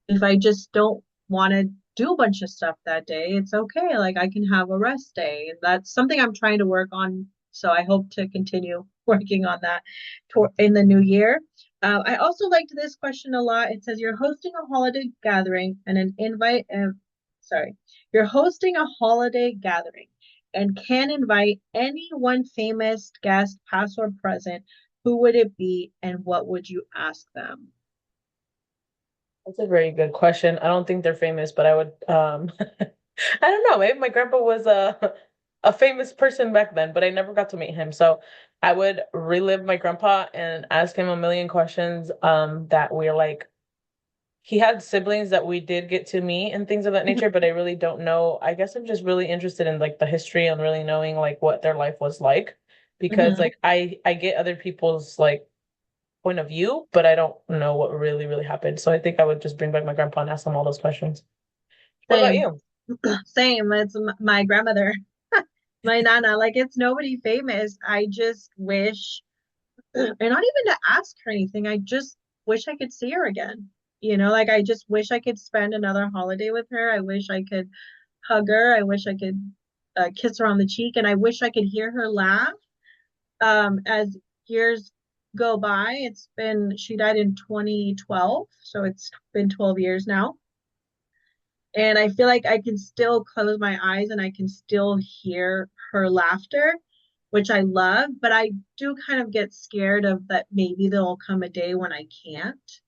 if I just don't want to do a bunch of stuff that day, it's okay. Like I can have a rest day. And that's something I'm trying to work on. So I hope to continue working on that in the new year. I also liked this question a lot. It says you're hosting a holiday gathering and an invite. Sorry, you're hosting a holiday gathering and can invite any one famous guest, past or present. Who would it be, and what would you ask them? That's a very good question. I don't think they're famous, but I would I don't know, maybe my grandpa was a famous person back then, but I never got to meet him. So I would relive my grandpa and ask him a million questions that we're like he had siblings that we did get to meet and things of that nature, but I really don't know. I guess I'm just really interested in like the history and really knowing like what their life was like because Mhm. like I get other people's like point of view, but I don't know what really happened. So I think I would just bring back my grandpa and ask him all those questions. What about Same. you? Same. It's my grandmother, my nana. Like it's nobody famous. I just wish, and not even to ask her anything. I just wish I could see her again. Like I just wish I could spend another holiday with her. I wish I could hug her. I wish I could kiss her on the cheek, and I wish I could hear her laugh. As years go by, she died in 2012, so it's been 12 years now. And I feel like I can still close my eyes and I can still hear her laughter, which I love, but I do kind of get scared of that maybe there'll come a day when I can't.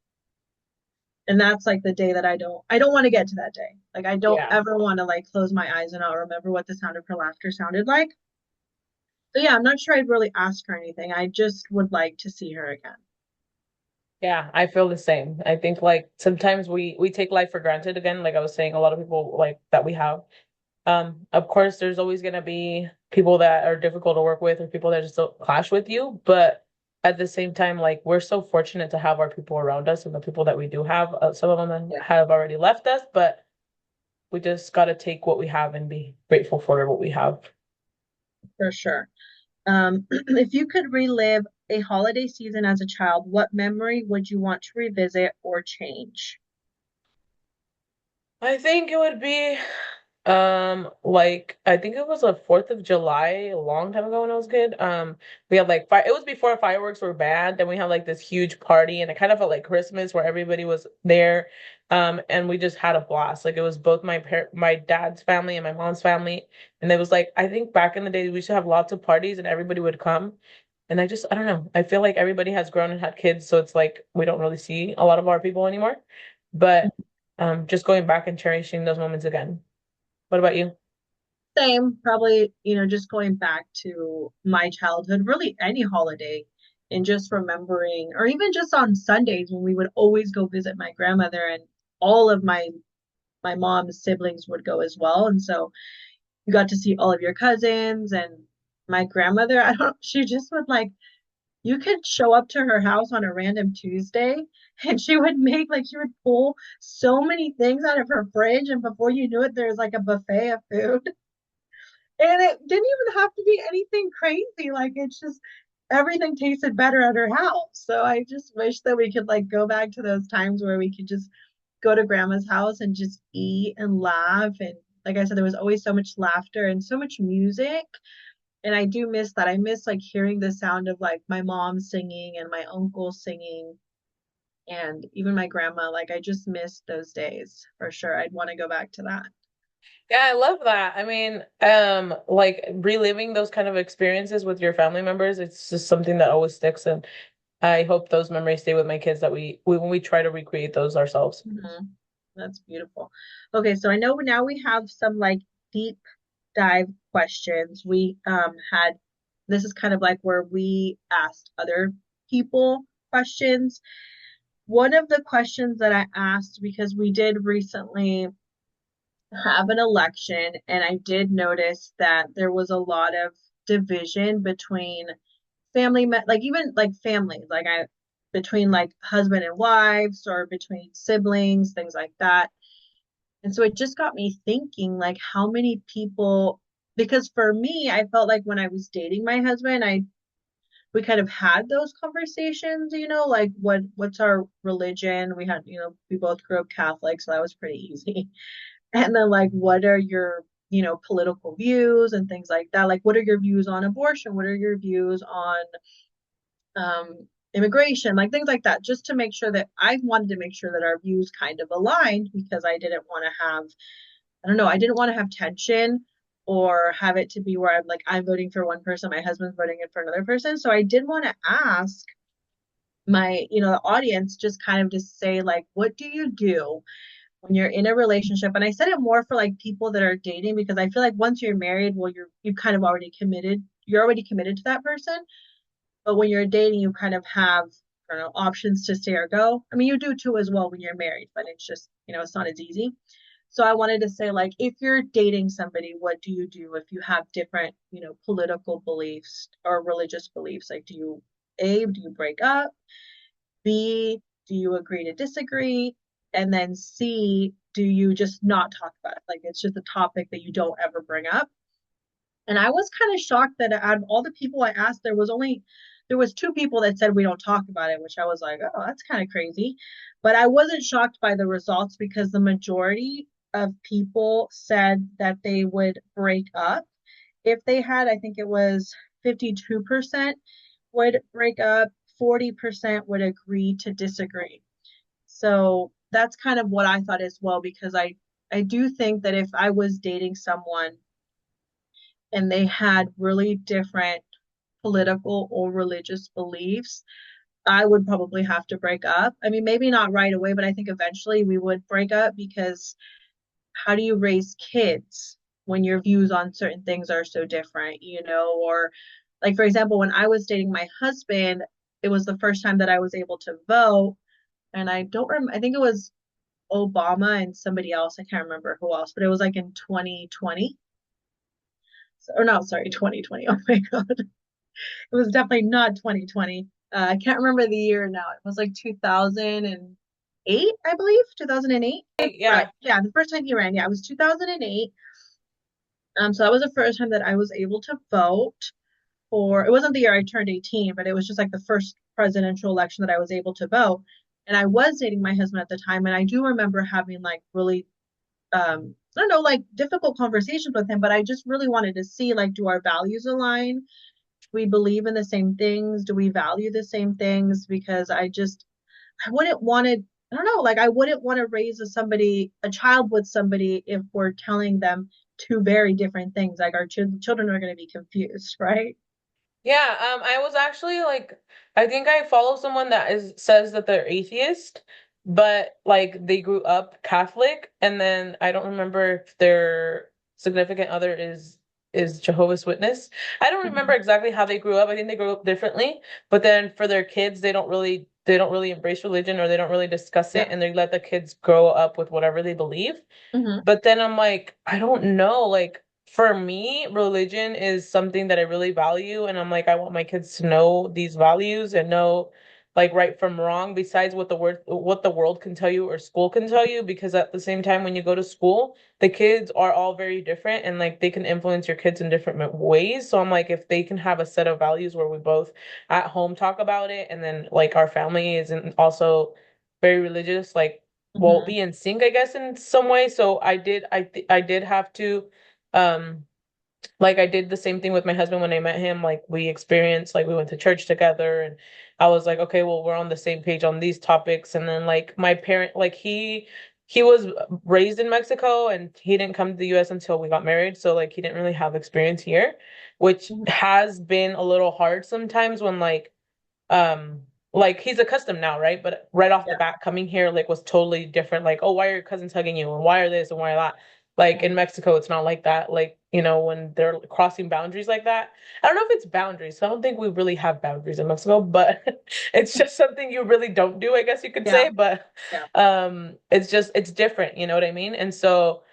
And that's like the day that I don't want to get to that day. Like I don't Yeah. ever want to like close my eyes and not remember what the sound of her laughter sounded like. So yeah, I'm not sure I'd really ask her anything. I just would like to see her again. Yeah, I feel the same. I think like sometimes we take life for granted again, like I was saying, a lot of people like that we have. Of course, there's always gonna be people that are difficult to work with or people that just don't clash with you, but at the same time, like we're so fortunate to have our people around us and the people that we do have. Some of them Yeah, have already left us, but we just gotta take what we have and be grateful for what we have. for sure. If you could relive a holiday season as a child, what memory would you want to revisit or change? I think it would be like I think it was a 4th of July a long time ago when I was a kid. We had like fire it was before fireworks were banned, and we had like this huge party and it kind of felt like Christmas where everybody was there. And we just had a blast. Like it was both my dad's family and my mom's family. And it was like I think back in the day we used to have lots of parties and everybody would come. And I don't know. I feel like everybody has grown and had kids, so it's like we don't really see a lot of our people anymore. But just going back and cherishing those moments again. What about you? Same, probably, just going back to my childhood, really any holiday, and just remembering, or even just on Sundays when we would always go visit my grandmother, and all of my mom's siblings would go as well. And so you got to see all of your cousins and my grandmother. I don't, she just would like, you could show up to her house on a random Tuesday and she would she would pull so many things out of her fridge. And before you knew it, there's like a buffet of food. And it didn't even have to be anything crazy. Like it's just everything tasted better at her house. So I just wish that we could like go back to those times where we could just go to grandma's house and just eat and laugh. And like I said, there was always so much laughter and so much music. And I do miss that. I miss like hearing the sound of like my mom singing and my uncle singing and even my grandma. Like I just miss those days for sure. I'd want to go back to that. Yeah, I love that. I mean, like reliving those kind of experiences with your family members, it's just something that always sticks. And I hope those memories stay with my kids that we when we try to recreate those ourselves. Mhm. That's beautiful. Okay, so I know now we have some like deep dive questions. We had this is kind of like where we asked other people questions. One of the questions that I asked because we did recently have an election and I did notice that there was a lot of division between like even like families, like I between like husband and wives or between siblings, things like that. And so it just got me thinking like how many people because for me, I felt like when I was dating my husband, I we kind of had those conversations, like what's our religion? We had, we both grew up Catholic, so that was pretty easy. And then like what are your, political views and things like that? Like what are your views on abortion? What are your views on immigration? Like things like that, just to make sure that I wanted to make sure that our views kind of aligned because I didn't want to have I don't know, I didn't want to have tension or have it to be where I'm voting for one person, my husband's voting in for another person. So I did want to ask my, the audience just kind of to say like, what do you do when you're in a relationship? And I said it more for like people that are dating because I feel like once you're married, well, you kind of already committed. You're already committed to that person. But when you're dating, you kind of have, I don't know, options to stay or go. I mean, you do too as well when you're married, but it's just, it's not as easy. So I wanted to say, like, if you're dating somebody, what do you do if you have different, political beliefs or religious beliefs? Like, do you break up? B, do you agree to disagree? And then C, do you just not talk about it? Like, it's just a topic that you don't ever bring up. And I was kind of shocked that out of all the people I asked, there was two people that said we don't talk about it, which I was like, oh, that's kind of crazy. But I wasn't shocked by the results because the majority of people said that they would break up if they had, I think it was 52% would break up, 40% would agree to disagree. So that's kind of what I thought as well because I do think that if I was dating someone and they had really different political or religious beliefs, I would probably have to break up. I mean, maybe not right away, but I think eventually we would break up because how do you raise kids when your views on certain things are so different, Or like for example, when I was dating my husband, it was the first time that I was able to vote, and I don't remember, I think it was Obama and somebody else, I can't remember who else, but it was like in 2020. Or no, sorry, 2020. Oh my God. It was definitely not 2020. I can't remember the year now. It was like 2008, I believe, 2008. Yeah. Right. Yeah, the first time he ran. Yeah, it was 2008. So that was the first time that I was able to vote for, it wasn't the year I turned 18, but it was just like the first presidential election that I was able to vote. And I was dating my husband at the time, and I do remember having like really I don't know, like difficult conversations with him, but I just really wanted to see like, do our values align? Do we believe in the same things? Do we value the same things? Because I wouldn't want to, I don't know, like I wouldn't want to raise a child with somebody if we're telling them two very different things. Like our children are going to be confused, right? Yeah, I was actually like, I think I follow someone that is says that they're atheist, but like they grew up Catholic, and then I don't remember if their significant other is Jehovah's Witness. I don't remember Mhm. exactly how they grew up. I think they grew up differently, but then for their kids, they don't really embrace religion or they don't really discuss it, Yeah. and they let the kids grow up with whatever they believe. Hmm. But then I'm like, I don't know. Like for me, religion is something that I really value. And I'm like, I want my kids to know these values and know like right from wrong, besides what the world can tell you or school can tell you. Because at the same time, when you go to school, the kids are all very different and like they can influence your kids in different ways. So I'm like, if they can have a set of values where we both at home talk about it, and then like our family isn't also very religious, like well Hmm. be in sync, I guess, in some way. So I did have to like I did the same thing with my husband when I met him. Like we experienced, like we went to church together, and I was like, okay, well, we're on the same page on these topics. And then like my parent, like he was raised in Mexico and he didn't come to the US until we got married. So like he didn't really have experience here, which Hmm. has been a little hard sometimes when like he's accustomed now, right? But right off the Yeah. bat, coming here like was totally different. Like, oh, why are your cousins hugging you? And why are this and why are that? Like in Mexico, it's not like that. Like, when they're crossing boundaries like that. I don't know if it's boundaries. I don't think we really have boundaries in Mexico, but it's just something you really don't do, I guess you could Yeah. say. But Yeah. it's different, you know what I mean? And so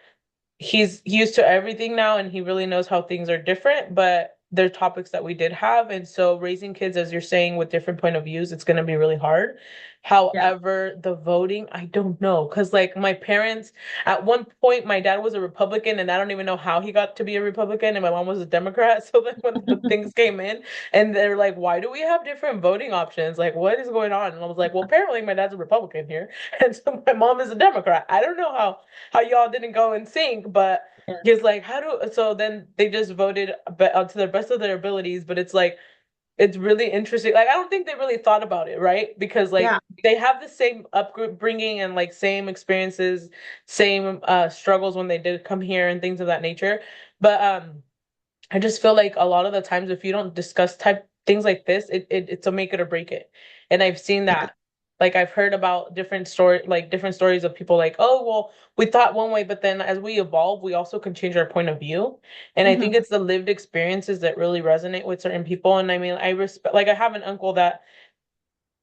he's used to everything now and he really knows how things are different, but they're topics that we did have. And so raising kids, as you're saying, with different point of views, it's going to be really hard. Yeah. However, the voting, I don't know. Because like my parents, at one point, my dad was a Republican and I don't even know how he got to be a Republican, and my mom was a Democrat. So then when the things came in and they're like, why do we have different voting options? Like, what is going on? And I was like, well, apparently my dad's a Republican here. And so my mom is a Democrat. I don't know how y'all didn't go in sync, but Yeah. he's like, how do so then they just voted to the best of their abilities, but it's like it's really interesting. Like I don't think they really thought about it, right? Because Yeah. like they have the same upbringing and like same experiences, same struggles when they did come here and things of that nature. But I just feel like a lot of the times if you don't discuss type things like this, it's a make it or break it. And I've seen Yeah. that. Like I've heard about different stories of people like, oh, well, we thought one way, but then as we evolve, we also can change our point of view. And I think Hmm. it's the lived experiences that really resonate with certain people. And I mean, I respect, like I have an uncle that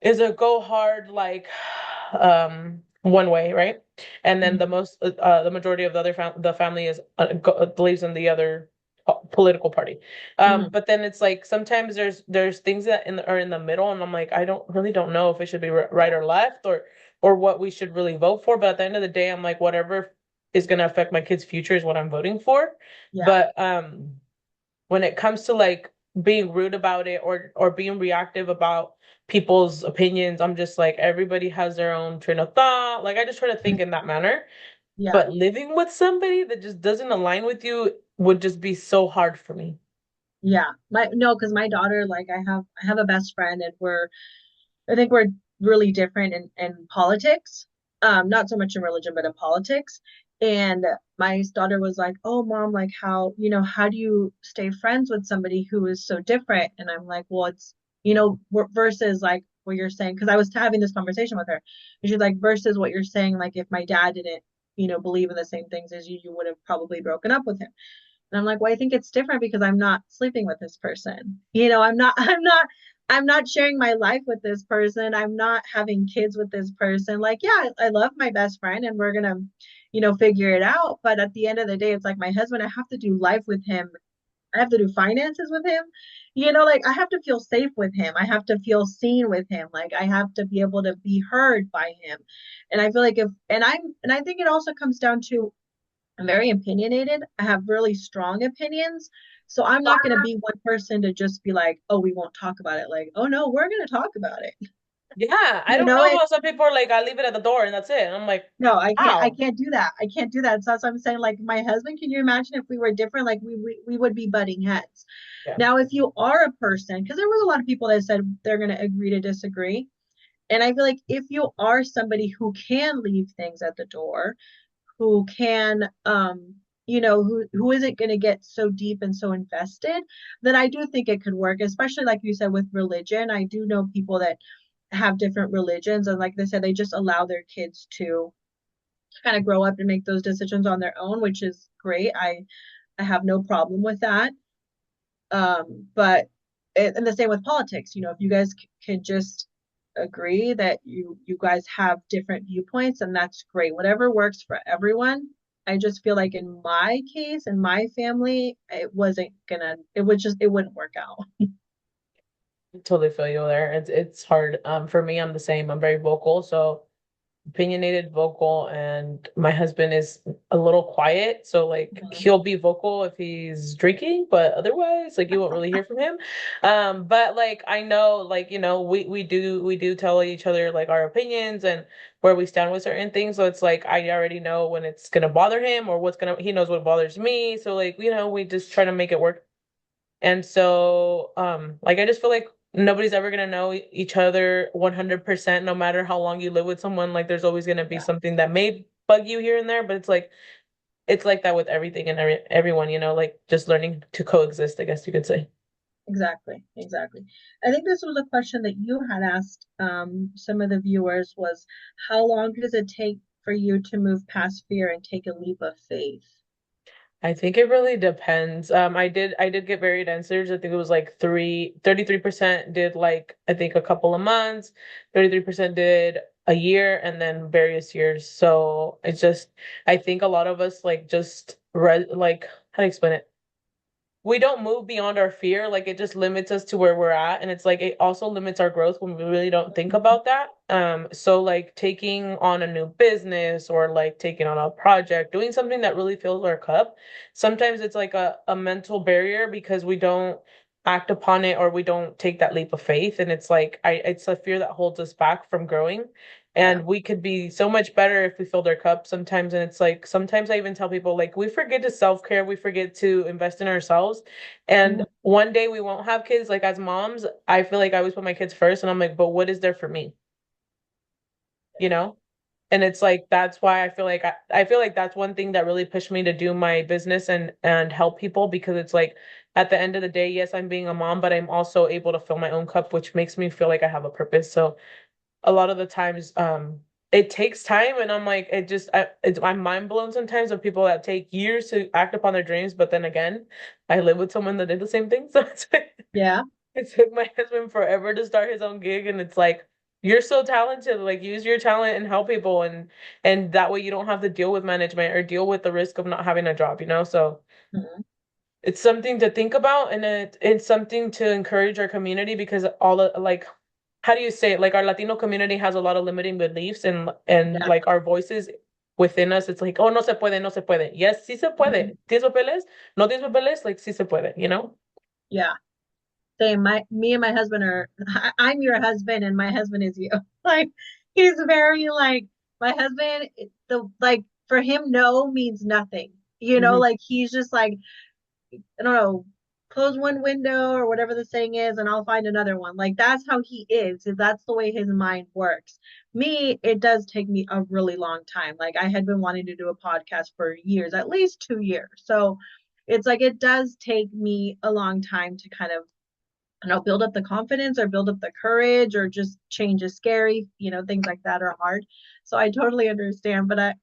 is a go hard like one way, right? And then Hmm. the majority of the family is believes in the other political party. Hmm. But then it's like sometimes there's things that are in the middle, and I'm like I don't know if it should be right Yeah. or left, or what we should really vote for. But at the end of the day, I'm like whatever is going to affect my kids' future is what I'm voting for. Yeah. But when it comes to like being rude about it or being reactive about people's opinions, I'm just like everybody has their own train of thought. Like I just try to think in that manner. Yeah. But living with somebody that just doesn't align with you would just be so hard for me. Yeah. My no, because my daughter, like I have a best friend, and I think we're really different in politics. Not so much in religion, but in politics. And my daughter was like, "Oh, mom, like how do you stay friends with somebody who is so different?" And I'm like, "Well, it's, versus like what you're saying." Because I was having this conversation with her. And she's like, versus what you're saying, like if my dad didn't, believe in the same things as you would have probably broken up with him. And I'm like, well, I think it's different because I'm not sleeping with this person. I'm not sharing my life with this person. I'm not having kids with this person. Like, yeah, I love my best friend and we're gonna, figure it out. But at the end of the day, it's like my husband, I have to do life with him. I have to do finances with him. Like I have to feel safe with him. I have to feel seen with him. Like I have to be able to be heard by him. And I feel like and I think it also comes down to I'm very opinionated. I have really strong opinions. So I'm not going to be one person to just be like, oh, we won't talk about it. Like, oh no, we're going to talk about it. Yeah, I You don't know, know it how some people are like, I leave it at the door and that's it. And I'm like, no, I wow. can't do that. I can't do that. So that's what I'm saying. Like my husband, can you imagine if we were different? Like we would be butting heads. Yeah. Now, if you are a person, because there was a lot of people that said they're going to agree to disagree. And I feel like if you are somebody who can leave things at the door, who can who isn't going to get so deep and so invested, then I do think it could work, especially like you said with religion. I do know people that have different religions, and like they said, they just allow their kids to kind of grow up and make those decisions on their own, which is great. I have no problem with that. But and the same with politics. If you guys can just agree that you guys have different viewpoints, and that's great. Whatever works for everyone. I just feel like in my case, in my family, it wouldn't work out. Totally feel you there. It's hard. For me, I'm the same. I'm very vocal, so opinionated, vocal, and my husband is a little quiet. So like Mhm. he'll be vocal if he's drinking, but otherwise, like you won't really hear from him. But like I know, like we do tell each other like our opinions and where we stand with certain things. So it's like I already know when it's gonna bother him or he knows what bothers me. So like we just try to make it work. And so, like, I just feel like nobody's ever gonna know each other 100%, no matter how long you live with someone. Like, there's always gonna be Yeah, something that may bug you here and there, but it's like that with everything and everyone, like just learning to coexist, I guess you could say. exactly, exactly. I think this was a question that you had asked some of the viewers was how long does it take for you to move past fear and take a leap of faith? I think it really depends. I did get varied answers. I think it was like 33% did like I think a couple of months, 33% did a year, and then various years. So it's just I think a lot of us like just like how to explain it, we don't move beyond our fear. Like it just limits us to where we're at. And it's like it also limits our growth when we really don't think about that. So like taking on a new business or like taking on a project, doing something that really fills our cup, sometimes it's like a mental barrier because we don't act upon it or we don't take that leap of faith. And it's like it's a fear that holds us back from growing. Yeah. And we could be so much better if we filled our cup sometimes. And it's like sometimes I even tell people like we forget to self-care, we forget to invest in ourselves. And Mhm. one day we won't have kids. Like as moms, I feel like I always put my kids first, and I'm like, but what is there for me? You know? And it's like that's why I feel like that's one thing that really pushed me to do my business and help people because it's like at the end of the day, yes, I'm being a mom, but I'm also able to fill my own cup, which makes me feel like I have a purpose. So a lot of the times it takes time and I'm like I'm mind blown sometimes of people that take years to act upon their dreams, but then again I live with someone that did the same thing. So Yeah. it took my husband forever to start his own gig, and it's like you're so talented, like use your talent and help people, and that way you don't have to deal with management or deal with the risk of not having a job. So Mhm. it's something to think about, and it's something to encourage our community because all the like how do you say it? Like our Latino community has a lot of limiting beliefs and Yeah. like our voices within us, it's like, oh, no se puede, no se puede. Yes, sí se puede. Mhm. ¿Tienes papeles? No tienes papeles, like sí se puede. Yeah. Same. Me and my husband are. I'm your husband, and my husband is you. Like he's very like my husband. The like for him, no means nothing. Hmm. Like he's just like I don't know, close one window or whatever the saying is, and I'll find another one. Like that's how he is. That's the way his mind works. Me, it does take me a really long time. Like I had been wanting to do a podcast for years, at least 2 years. So it's like it does take me a long time to kind of, build up the confidence or build up the courage, or just change is scary, things like that are hard. So I totally understand, I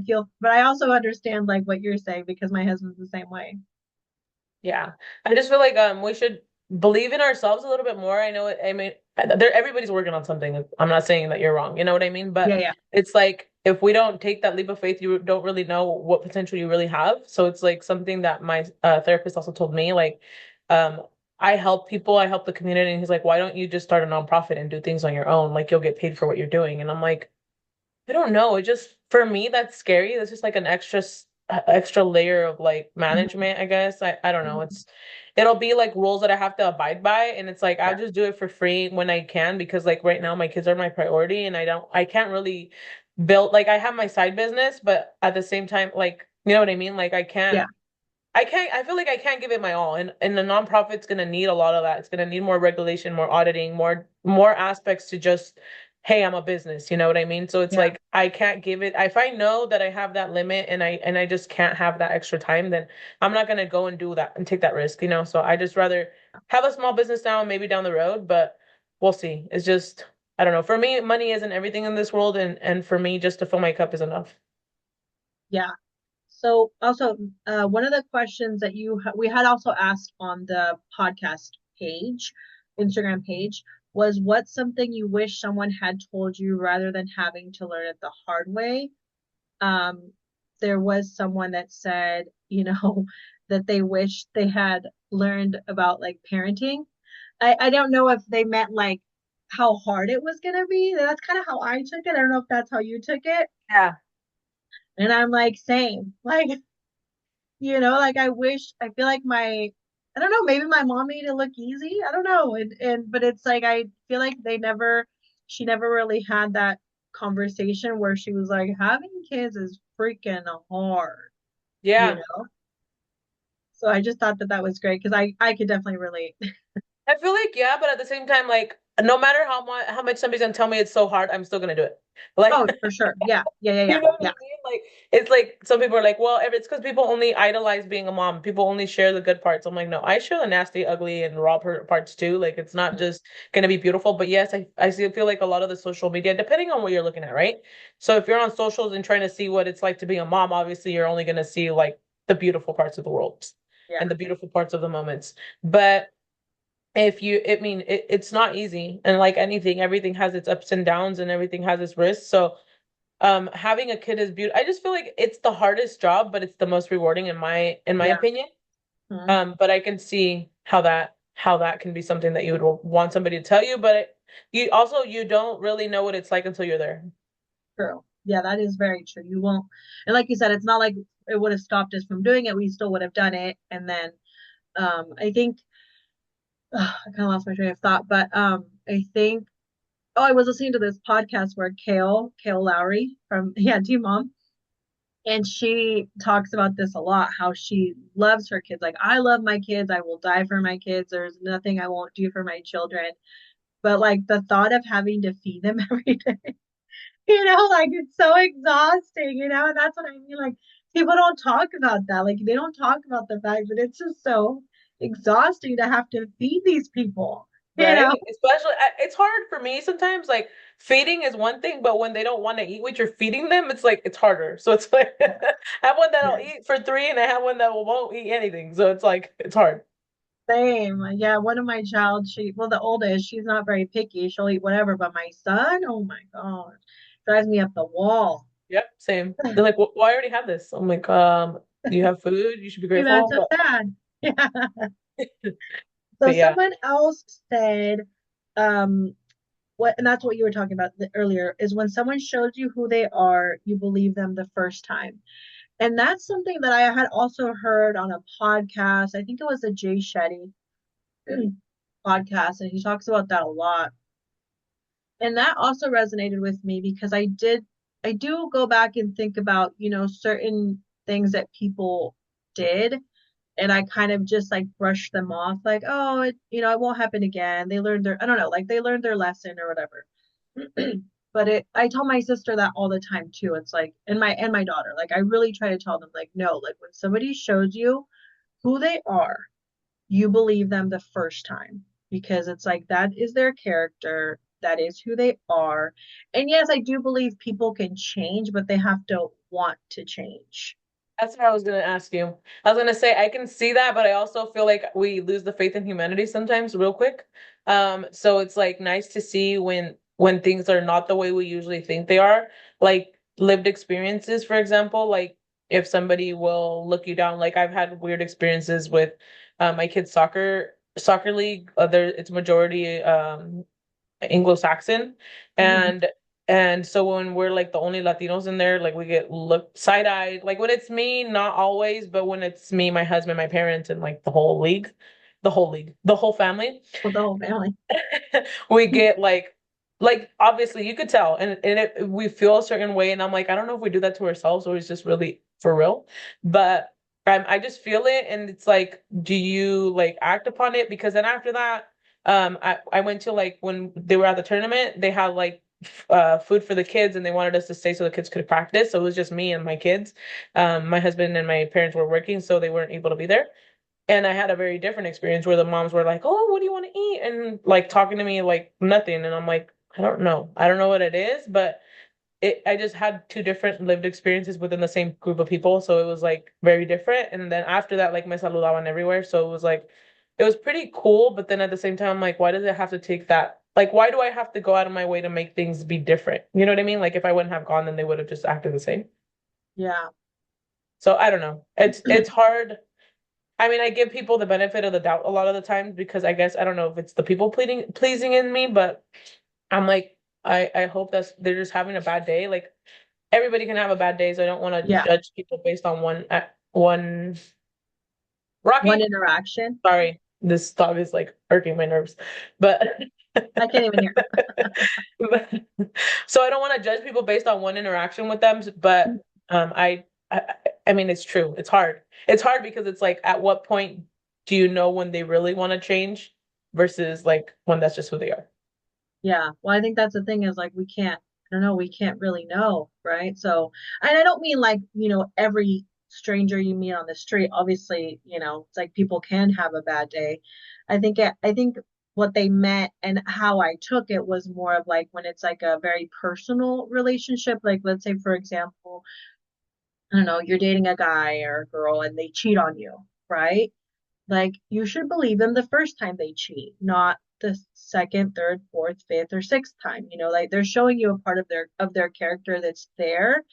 feel, but I also understand like what you're saying because my husband's the same way. Yeah. I just feel like we should believe in ourselves a little bit more. I know it, I mean everybody's working on something. I'm not saying that you're wrong. You know what I mean? But Yeah, yeah, it's like if we don't take that leap of faith, you don't really know what potential you really have. So it's like something that my therapist also told me like um I help people, I help the community, and he's like, why don't you just start a nonprofit and do things on your own? Like you'll get paid for what you're doing. And I'm like, I don't know. It just for me that's scary. That's just like an extra layer of like mhm, management, I guess. I don't know. mhm, It'll be like rules that I have to abide by, and it's like I'll yeah, just do it for free when I can because like right now my kids are my priority, and I can't really build like I have my side business, but at the same time like you know what I mean? Like yeah, I feel like I can't give it my all. And the nonprofit's gonna need a lot of that. It's gonna need more regulation, more auditing, more aspects to just, hey, I'm a business, you know what I mean? So it's yeah, like I can't give it if I know that I have that limit and I just can't have that extra time, then I'm not gonna go and do that and take that risk, you know? So I just rather have a small business now and maybe down the road, but we'll see. It's just I don't know. For me, money isn't everything in this world, and for me, just to fill my cup is enough. yeah. So also, one of the questions that we had also asked on the podcast page, Instagram page, was what's something you wish someone had told you rather than having to learn it the hard way? Um, there was someone that said, that they wish they had learned about like parenting. I don't know if they meant like how hard it was gonna be. That's kind of how I took it. I don't know if that's how you took it. Yeah. And I'm like, same. Like, like I feel like I don't know, maybe my mom made it look easy. I don't know. But it's like I feel like she never really had that conversation where she was like, having kids is freaking hard, you Yeah. know? So I just thought that that was great because I could definitely relate. I feel like yeah, but at the same time, like no matter how much somebody's gonna tell me it's so hard, I'm still gonna do it. Like Oh, for sure. Yeah. Yeah. Yeah. you Yeah. know what I Yeah. mean? Like it's like some people are like, well, if it's because people only idolize being a mom. People only share the good parts. I'm like, no, I share the nasty, ugly, and raw parts too. Like it's not just gonna be beautiful. But yes, I still feel like a lot of the social media, depending on what you're looking at, right? So if you're on socials and trying to see what it's like to be a mom, obviously you're only gonna see like the beautiful parts of the world Yeah. and the beautiful parts of the moments. But if you I mean it's not easy, and like anything, everything has its ups and downs and everything has its risks. So having a kid is beautiful. I just feel like it's the hardest job, but it's the most rewarding in my Yeah. opinion. Mhm. But I can see how that can be something that you would want somebody to tell you, but you don't really know what it's like until you're there. True. Yeah, that is very true. You won't, and like you said, it's not like it would have stopped us from doing it. We still would have done it. And then I think I kind of lost my train of thought, but I think I was listening to this podcast where Kale Lowry from Yeah, Team Mom, and she talks about this a lot, how she loves her kids. Like, I love my kids. I will die for my kids. There's nothing I won't do for my children. But like the thought of having to feed them every day, like it's so exhausting, and that's what I mean. Like people don't talk about that. Like they don't talk about the fact that it's just so exhausting to have to feed these people, you know? Right? Especially, it's hard for me sometimes. Like feeding is one thing, but when they don't want to eat what you're feeding them, it's like it's harder. So it's like I have one that'll Yeah. eat for three, and I have one that won't eat anything. So it's like it's hard. Same. Yeah, one of my child, well, the oldest, she's not very picky. She'll eat whatever, but my son, oh my gosh, drives me up the wall. Yep, same. They're like, well, I already have this. I'm like, you have food. You should be That's grateful. so sad. Yeah. So But yeah, someone else said, um, and that's what you were talking about earlier, is when someone shows you who they are, you believe them the first time. And that's something that I had also heard on a podcast. I think it was a Jay Shetty podcast, and he talks about that a lot. And that also resonated with me because I do go back and think about, certain things that people did And I kind of just like brushed them off, like, oh, it won't happen again. They learned I don't know, like they learned their lesson or whatever. But I tell my sister that all the time too. It's like, and my daughter, like I really try to tell them, like, no, like when somebody shows you who they are, you believe them the first time because it's like that is their character, that is who they are. And yes, I do believe people can change, but they have to want to change. That's what I was gonna ask you. I was gonna say I can see that, but I also feel like we lose the faith in humanity sometimes real quick. So it's like nice to see when things are not the way we usually think they are. Like lived experiences, for example, like if somebody will look you down, like I've had weird experiences with my kid's soccer league. It's majority Anglo-Saxon, Mhm. and so when we're like the only Latinos in there, like we get looked side-eyed. Like when it's me, not always, but when it's me, my husband, my parents, and like the whole family, With the whole family. we get like obviously you could tell, we feel a certain way, and I'm like, I don't know if we do that to ourselves or it's just really for real, but I just feel it, and it's like, do you like act upon it? Because then after that, I went to like when they were at the tournament, they had like food for the kids, and they wanted us to stay so the kids could practice. So it was just me and my kids. My husband and my parents were working, so they weren't able to be there. And I had a very different experience where the moms were like, "Oh, what do you want to eat?" And like talking to me like nothing. And I'm like, I don't know. I don't know what it is, but I just had two different lived experiences within the same group of people. So it was like very different. And then after that, like me saludaban everywhere. So it was like, it was pretty cool. But then at the same time, I'm like, why does it have to take that? Like, why do I have to go out of my way to make things be different? You know what I mean? Like if I wouldn't have gone, then they would have just acted the same. Yeah. So I don't know. It's hard. I mean, I give people the benefit of the doubt a lot of the times because I guess I don't know if it's the people pleasing in me, but I'm like, I hope they're just having a bad day. Like everybody can have a bad day, so I don't want to Yeah. judge people based on one. One Rocky, interaction. sorry, this dog is like irking my nerves, but I can't even hear. but- so I don't want to judge people based on one interaction with them, but I mean it's true. It's hard. It's hard because it's like at what point do you know when they really want to change versus like when that's just who they are. Yeah. Well, I think that's the thing is like I don't know, we can't really know, right? So, and I don't mean like, every stranger you meet on the street, obviously, it's like people can have a bad day. I think what they meant and how I took it was more of like when it's like a very personal relationship, like let's say for example, I don't know, you're dating a guy or a girl and they cheat on you, right? Like you should believe them the first time they cheat, not the second, third, fourth, fifth, or sixth time. Like they're showing you a part of their character that's there.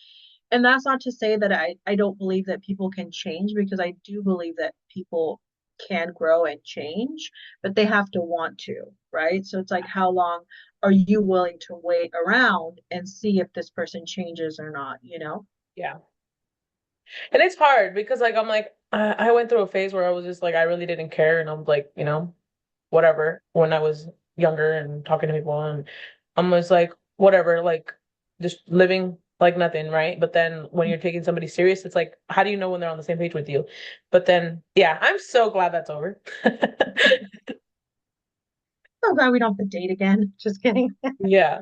And that's not to say that I don't believe that people can change because I do believe that people can grow and change, but they have to want to, right? So it's like how long are you willing to wait around and see if this person changes or not? Yeah. And it's hard because like I'm like I went through a phase where I was just like I really didn't care and I'm like, whatever when I was younger and talking to people and I'm just like whatever, like just living like nothing, right? But then when you're taking somebody serious, it's like how do you know when they're on the same page with you? But then yeah, I'm so glad that's over. So glad we don't have to date again. Just kidding. Yeah.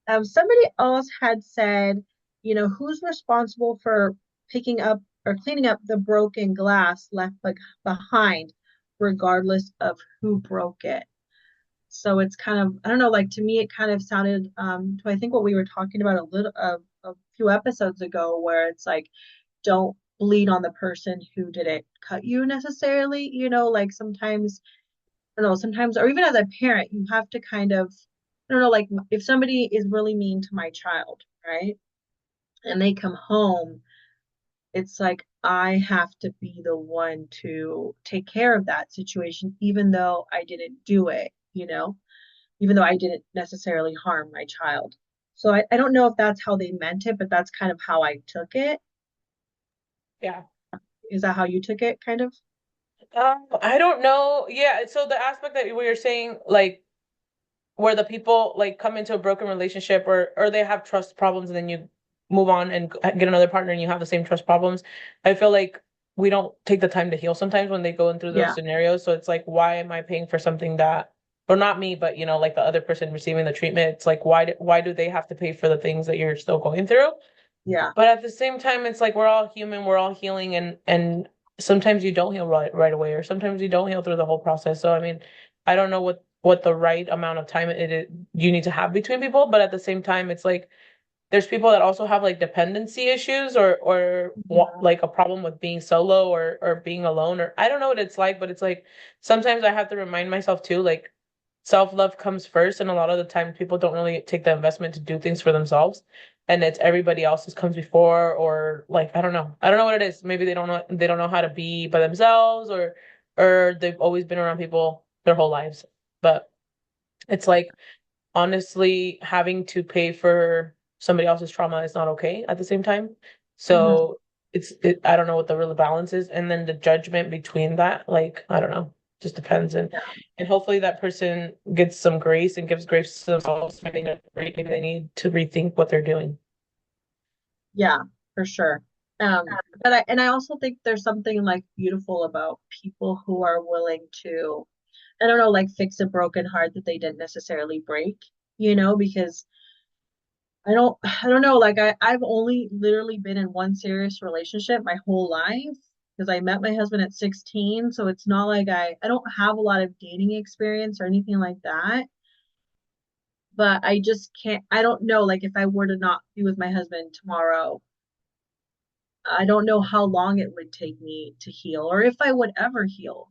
Somebody else had said, who's responsible for picking up or cleaning up the broken glass left behind, regardless of who broke it. So it's kind of, I don't know, like to me, it kind of sounded to I think what we were talking about a few episodes ago, where it's like, don't bleed on the person who didn't cut you necessarily, like sometimes I don't know, sometimes, or even as a parent, you have to kind of, I don't know, like if somebody is really mean to my child, right? And they come home, it's like I have to be the one to take care of that situation, even though I didn't do it, even though I didn't necessarily harm my child. So I don't know if that's how they meant it, but that's kind of how I took it. Yeah. Is that how you took it, kind of? I don't know. Yeah, so the aspect that we were saying, like where the people like come into a broken relationship or they have trust problems and then you move on and get another partner and you have the same trust problems. I feel like we don't take the time to heal sometimes when they go in through those Yeah. scenarios. So it's like, why am I paying for something that, or not me, but like the other person receiving the treatment? It's like, why do they have to pay for the things that you're still going through? Yeah. But at the same time, it's like we're all human, we're all healing, and sometimes you don't heal right away, or sometimes you don't heal through the whole process. So I mean, I don't know what the right amount of time it is you need to have between people, but at the same time, it's like there's people that also have like dependency issues or Mhm. like a problem with being solo or being alone, or I don't know what it's like, but it's like sometimes I have to remind myself too, like self-love comes first, and a lot of the time people don't really take the investment to do things for themselves, and it's everybody else's comes before, or like I don't know what it is. Maybe they don't know how to be by themselves, or they've always been around people their whole lives. But it's like honestly, having to pay for somebody else's trauma is not okay at the same time. Mhm. So I don't know what the real balance is. And then the judgment between that, like, I don't know, just depends. And hopefully that person gets some grace and gives grace to themselves. Maybe they need to rethink what they're doing. Yeah, for sure. But I also think there's something like beautiful about people who are willing to, I don't know, like fix a broken heart that they didn't necessarily break, because I don't know, like I've only literally been in one serious relationship my whole life because I met my husband at 16, so it's not like I don't have a lot of dating experience or anything like that. But I just can't, I don't know, like if I were to not be with my husband tomorrow, I don't know how long it would take me to heal or if I would ever heal.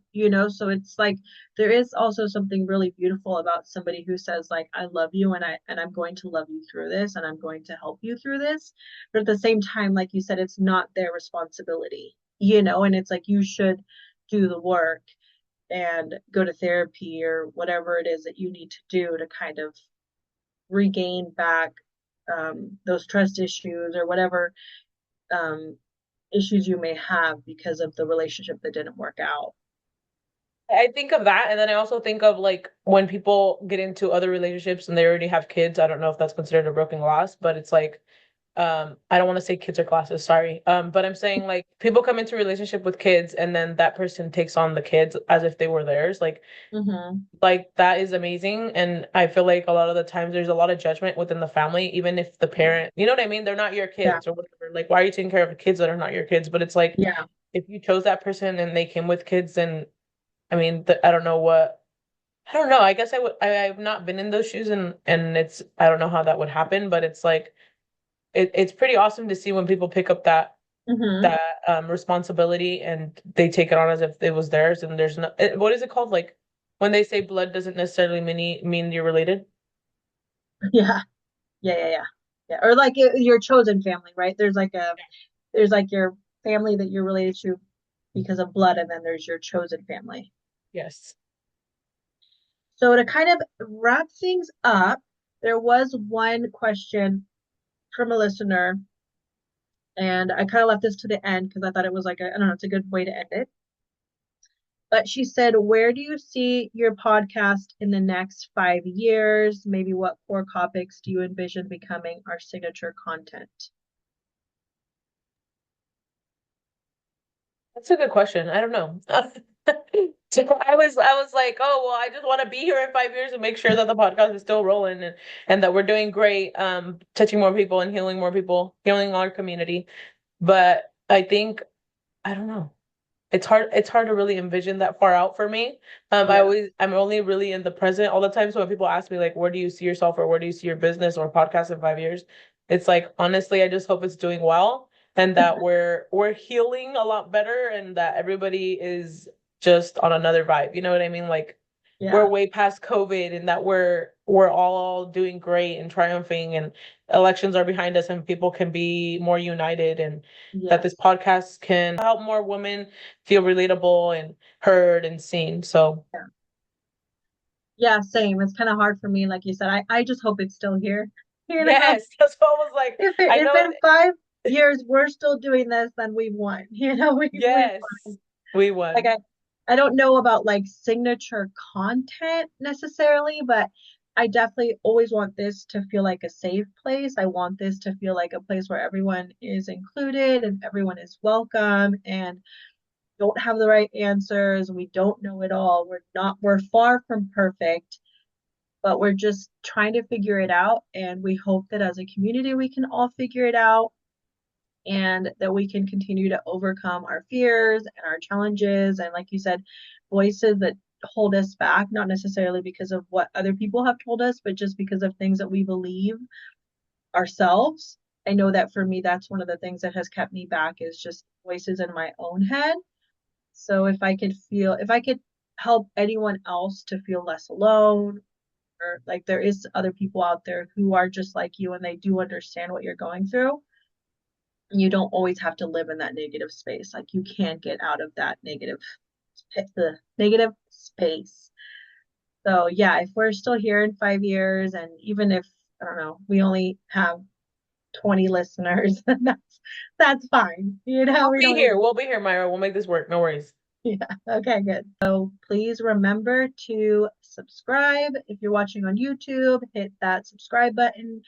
So it's like there is also something really beautiful about somebody who says like I love you and I'm going to love you through this and I'm going to help you through this. But at the same time, like you said, it's not their responsibility, and it's like you should do the work and go to therapy or whatever it is that you need to do to kind of regain back those trust issues or whatever um, issues you may have because of the relationship that didn't work out. I think of that, and then I also think of like when people get into other relationships and they already have kids. I don't know if that's considered a broken loss, but it's like I don't want to say kids or classes, sorry. But I'm saying like people come into a relationship with kids and then that person takes on the kids as if they were theirs. Mm-hmm. Like that is amazing. And I feel like a lot of the times there's a lot of judgment within the family, even if the parent, you know what I mean? They're not your Yeah, kids or whatever. Like, why are you taking care of kids that are not your kids? But it's like yeah, if you chose that person and they came with kids, then I mean, I don't know what I don't know. I guess I would. I've not been in those shoes, and it's I don't know how that would happen, but it's like it's pretty awesome to see when people pick up mm-hmm. that responsibility and they take it on as if it was theirs. And there's no what is it called? Like when they say blood doesn't necessarily mean you're related. Yeah, yeah, yeah, yeah, yeah. Or like your chosen family, right? There's like your family that you're related to because of blood, and then there's your chosen family. Yes. So to kind of wrap things up, there was one question from a listener, and I kind of left this to the end because I thought it was like I don't know, it's a good way to end it. But she said, where do you see your podcast in the next 5 years? Maybe what core topics do you envision becoming our signature content? That's a good question. I don't know. So I was like, oh well, I just want to be here in 5 years and make sure that the podcast is still rolling and that we're doing great, touching more people and healing more people, healing our community. But I think I don't know. It's hard to really envision that far out for me. Yeah. I'm only really in the present all the time. So when people ask me like where do you see yourself or where do you see your business or podcast in 5 years, it's like honestly I just hope it's doing well and that we're healing a lot better and that everybody is just on another vibe. You know what I mean? Like we're Yeah. way past COVID and that we're all doing great and triumphing and elections are behind us and people can be more united and that this Yes. podcast can help more women feel relatable and heard and seen. So Yeah. Yeah, same. It's kind of hard for me, like you said. I just hope it's still here. You know, yes, that's what I was like. I if know in 5 years we're still doing this, then we've won. We've yes, we like won. I don't know about like signature content necessarily, but I definitely always want this to feel like a safe place. I want this to feel like a place where everyone is included and everyone is welcome. And don't have the right answers. We don't know it all. We're far from perfect, but we're just trying to figure it out. And we hope that as a community, we can all figure it out and that we can continue to overcome our fears and our challenges. And like you said, voices that hold us back, not necessarily because of what other people have told us, but just because of things that we believe ourselves. I know that for me, that's one of the things that has kept me back is just voices in my own head. So if I could help anyone else to feel less alone, or like there is other people out there who are just like you and they do understand what you're going through, you don't always have to live in that negative space. Like you can get out of that the negative space. So yeah, if we're still here in 5 years, and even if I don't know, we only have 20 listeners, that's fine. We don't even. We'll be here, Myra. We'll make this work. No worries. Yeah. Okay, good. So please remember to subscribe. If you're watching on YouTube, hit that subscribe button,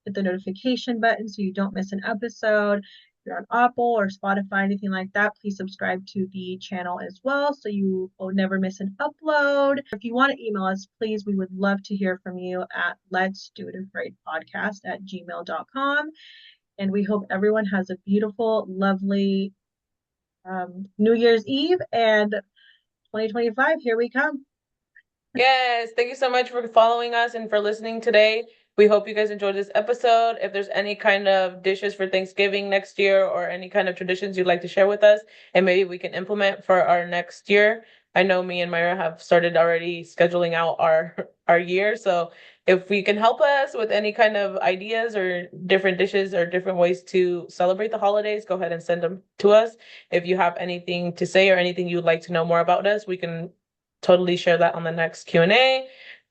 hit the notification button so you don't miss an episode. If you're on Apple or Spotify, anything like that, please subscribe to the channel as well so you will never miss an upload. If you want to email us, please, we would love to hear from you at let's do it afraid podcast at gmail.com. And we hope everyone has a beautiful, lovely New Year's Eve and 2025. Here we come. Yes, thank you so much for following us and for listening today. We hope you guys enjoyed this episode. If there's any kind of dishes for Thanksgiving next year or any kind of traditions you'd like to share with us, and maybe we can implement for our next year. I know me and Myra have started already scheduling out our year, so if we can help us with any kind of ideas or different dishes or different ways to celebrate the holidays, go ahead and send them to us. If you have anything to say or anything you'd like to know more about us, we can totally share that on the next Q&A.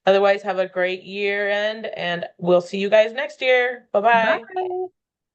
Otherwise, have a great year end, and we'll see you guys next year. Bye bye. Bye.